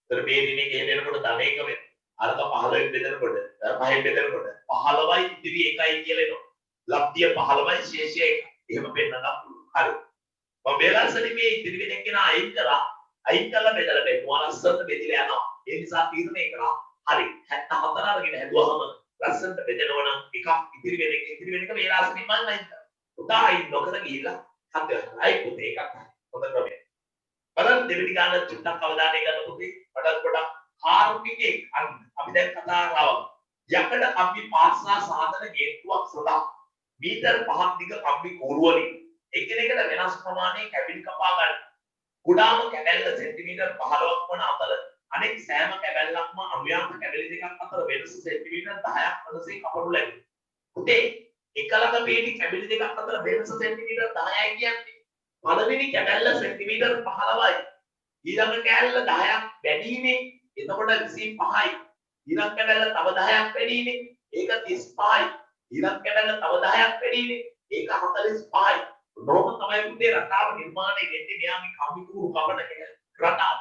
ඒතර මේ දිනේ ගෙහෙනකොට ධන එක වෙනවා. අරක 15න් බෙදනකොට 5න් බෙදනකොට 15යි ඉතිරි 1යි කියලා එනවා. ලබ්ධිය 15යි ශේෂය 1යි. එහෙම පෙන්නන්න පුළුවන්. හරි. මම බේලන්සලි මේ ඉතිරි වෙන එක නා අයින් කරලා බෙදලා බෙදුවා ලස්සනට බෙදලා යනවා. ඒ නිසා තීරණය කරා. හරි. 74 අරගෙන හැදුවාම ලස්සනට බෙදනවා නම් එකක් ඉතිරි වෙන එක බේලන්සලි මම අයින් කරා. උදායි නොකර ගිහිල්ලා හතරයි පුතේ එකක්. හොඳ ක්‍රමයක්. බලන්න දෙවෙනි ගාන චුට්ටක් අවධානය ගන්න පුතේ. පොඩක් කාර්මිකේ අපි දැන් කතා කරා. යකඩ කම්බි පාස්සා සාධන ගේට්ටුවක් සඳහා මීටර් 5ක් දිග කම්බි කූරු වලින් එකිනෙකට වෙනස් ප්‍රමාණයේ කැබිලි කපා ගන්න. කුඩාම කැබැල්ල සෙන්ටිමීටර් 15ක් වන අතර අනෙක් සෑම කැබැල්ලක්ම අනුයාත කැබැලි දෙකක් අතර වෙනස සෙන්ටිමීටර් 10ක් වනසේ කපනු ලැබේ. පුතේ එකලක පේටි කැබැලි දෙකක් අතර වෙනස සෙන්ටිමීටර් 10යි කියන්නේ පළවෙනි කැබැල්ල සෙන්ටිමීටර් 15යි. ඊළඟ කැබැල්ල 10ක් වැඩිීනේ. එතකොට 25යි. ඊළඟ කැබැල්ල තව 10ක් වැඩිීනේ. ඒක 35යි. ඊළඟ කැබැල්ල තව 10ක් වැඩිීනේ. ඒක 45යි. නෝම තමයි පුතේ රටාව නිර්මාණය වෙන්නේ මෙයාගේ කම්බි කූරු කපන රටාව.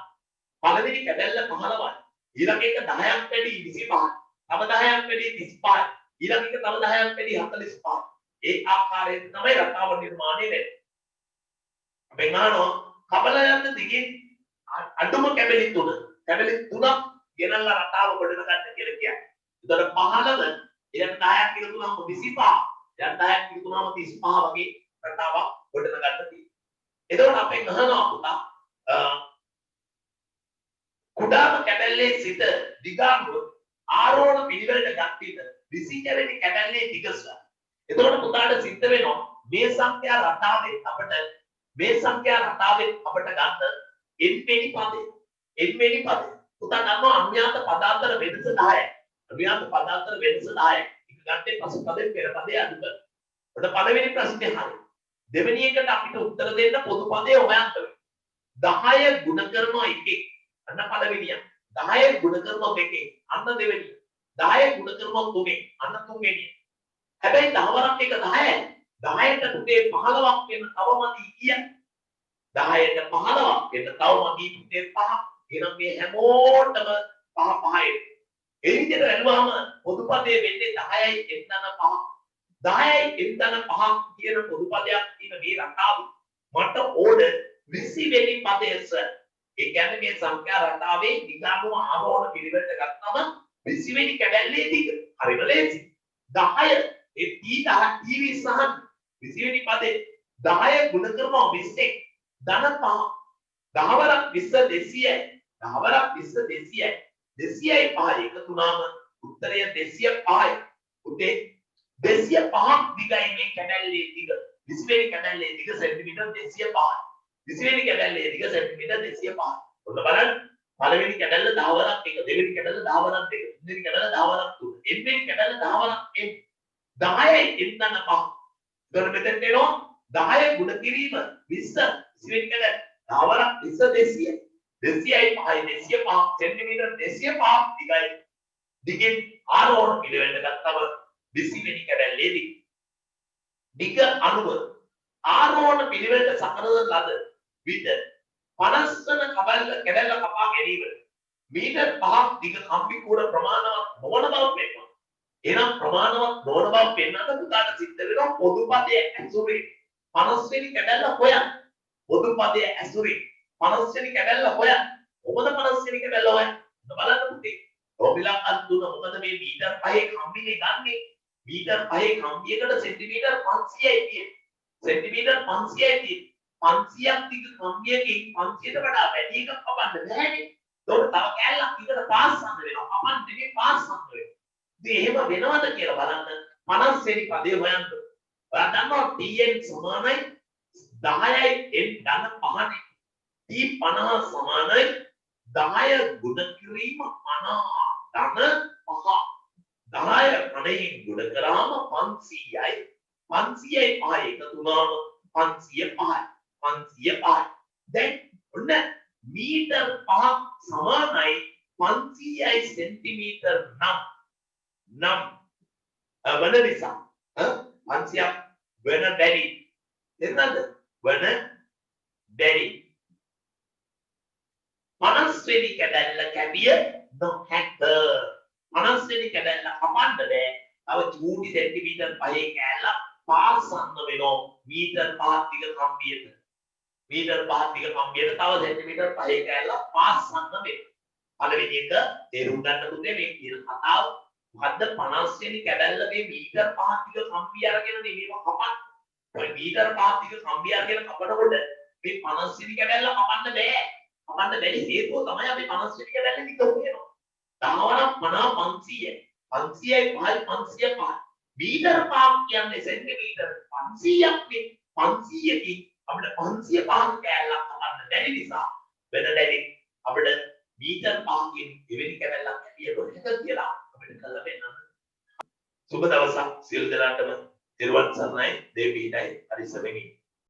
පළවෙනි කැබැල්ල 15යි. ඊළඟ එක 10ක් වැඩි 25යි. තව 10ක් වැඩි 35යි. ඊළඟ එක තව 10ක් වැඩි 45යි. ඒ ආකාරයෙන් තමයි රටාව නිර්මාණය වෙන්නේ. අපි ගන්නවා කපල යන දිගින් අඩුම කැබලි 3. කැබලි 3ක් ගෙනල්ලා රටාව ගොඩන ගන්න කියලා කියන්නේ. ඒතර 15 ඊළඟ 10ක් කියලා තුනම 25. ඊළඟ 10ක් කියලා තුනම 35 වගේ රටාවක් ගොඩන ගන්න තියෙනවා. එතකොට අපි ගහනවා පුතා කුඩාම කැබැල්ලේ සිට දිගානුව ආරෝහණ පිළිවෙලට ගත්තිද 20 වෙනි කැබැල්ලේ දිගස. එතකොට පුතාට සිද්ධ වෙනවා මේ සංඛ්‍යා රටාවේ අපිට ගන්න එන්වෙනි පදේ. පුතා දන්නවා අඥාත පද අතර වෙනස 10යි. අඥාත පද අතර වෙනස 10යි. එක ගත්තේ පසු පදේ පෙර පදේ අඩු කර. ඔන්න පළවෙනි ප්‍රශ්නේ හරි. දෙවෙනි එකට අපිට උත්තර දෙන්න පොදු පදේ හොයන්න වෙනවා. 10 ගුණ කරනවා 1. අන්න පළවෙනිය. 10 ගුණ කරනවා 2. අන්න දෙවෙනිය. 10 ගුණ කරනවා 3. අන්න තුන්වෙනිය. හැබැයි 10 වරක් එක 10යි. 10ට පුතේ 15ක් වෙන තවමදි කියන්නේ. 10ට 15ක් වෙන තවමදි පුතේ 5. එහෙනම් මේ හැමෝටම 5 ඒ විදිහට වැළුවාම පොදු පදේ වෙන්නේ 10යි එන්නන 5. 10යි එන්නන 5 කියන පොදු පදයක් තියෙන මේ රටාව මට ඕන 20 වෙනි පදයස. ඒ කියන්නේ මේ සංඛ්‍යා රටාවේ දිගානුව ආරෝහණ පිළිවෙලට ගත්තම 20 වෙනි කැබැල්ලේ දිග. හරිම ලේසි. 10 ඒ T20 සහ 20 වෙනි පදේ 10 ගුණ කරනවා 20 ධන 5. 10 වරක් 20 200යි. 10 වරක් 20 200යි. 200යි 5 එකතු වුණාම උත්තරය 205යි. උතේ 205ක් දිගයි මේ කැබැල්ලේ දිග. 20 වෙනි කැබැල්ලේ දිග සෙන්ටිමීටර් 205යි. 20 වෙනි කැබැල්ලේ දිග සෙන්ටිමීටර් 205යි. ඔන්න බලන්න. පළවෙනි කැබැල්ල 10 වරක් 1, දෙවෙනි කැබැල්ල 10 වරක් 2, තුන්වෙනි කැබැල්ල 10 වරක් 3, එන්වෙනි කැබැල්ල 10 වරක් 1. 10යි එන්නන 5. එතකොට මෙතෙන් එනවා 10 ගුණ කිරීම 20 20 වෙනි කැබැල්ල 10 වරක් 20 200යි. 200යි 5යි 205 සෙන්ටිමීටර් 205ක් දිගයි. දිගින් ආරෝහණ පිළිවෙලට ගත්තම 20 වෙනි කැබැල්ලේ දිග. දිග අනුව ආරෝහණ පිළිවෙලට සකරන ලද විට 50 වන කැබැල්ල කපා ගැනීමට මීටර් 5ක් දිග කම්බි කූර ප්‍රමාණවත් නොවන බව පෙන්වනවා. එනම් ප්‍රමාණවත් නොවන බව පෙන්වන්නට පුතාට සිද්ධ වෙනවා පොදු පදයේ ඇසුරේ 50 වෙනි කැබැල්ල හොයන්න. පොදු පදයේ ඇසුරේ 50 වෙනි කැබැල්ල හොයන්න. මොකද 50 වෙනි කැබැල්ල හොයන්න? බලන්න පුතේ. රෝබිලා අද්දුන මොකද මේ මීටර් 5 කම්බිනේ ගන්නෙ. මීටර් 5 කම්බියකට සෙන්ටිමීටර් 500යි තියෙන්නේ. සෙන්ටිමීටර් 500යි තියෙන්නේ. 500ක් දිග කම්බියකින් 500ට වඩා වැඩි එකක් කපන්න බැහැනේ. ඒකට තව කැලලක් විතර පාස්සන්න වෙනවා. කපන්න නෙමෙයි පාස්සන්න වෙනවා. ඉතින් එහෙම වෙනවද කියලා බලන්න 50 වෙනි පදේ හොයන්න. ඔයා දන්නවා tn සමානයි 10යි n ධන 5නේ. t 50 සමානයි 10 ගුණ කිරීම 50 ධන 5 10 ගණයෙන් ගුණ කරාම 500යි 500යි 5 එකතු වුණාම 505යි 505යි දැන් ඔන්න මීටර් 5ක් සමානයි 500යි සෙන්ටිමීටර් 9 වන නිසා 500ක් වෙන බැරි එතනද වන බැරි 50 වෙනි කැඩැල්ල කැපිය නොහැක 50 වෙනි කැඩැල්ල කපන්න බෑ තව චූටි සෙන්ටිමීටර් 5 කැල්ල පාසන්න වෙනවා මීටර් 5 දිග කම්බියට මීටර් 5 දිග කම්බියට තව සෙන්ටිමීටර් 5 කැල්ල පාසන්න වෙනවා පළවෙනි එක තේරුම් ගන්න පුතේ මේ කියන කතාව මොකද්ද 50 වෙනි කැඩැල්ල මේ මීටර් 5 දිග කම්බිය අරගෙන මේව කපන්න ඔය මීටර් 5 දිග කම්බිය අරගෙන කපනකොට මේ 50 වෙනි කැඩැල්ල කපන්න බෑ කපන්න බැරි හේතුව තමයි අපි 50 වෙනි කැඩැල්ල දිග හොයනවා තාවනම් 500යි 500යි 505 මීටර් 5 කියන්නේ සෙන්ටිමීටර් 500ක් නේ 500කින් අපිට 505 කැලලක් කපන්න බැරි නිසා වෙන දැරි අපිට මීටර් 5කින් එවැනි කැලලක් ඇතිය කොහෙද කියලා අපිට කළා වෙනවා සුබ දවසක් සියලු දෙනාටම තිරුවන් සරණයි දෙවියන්යි හරි සෙවෙමි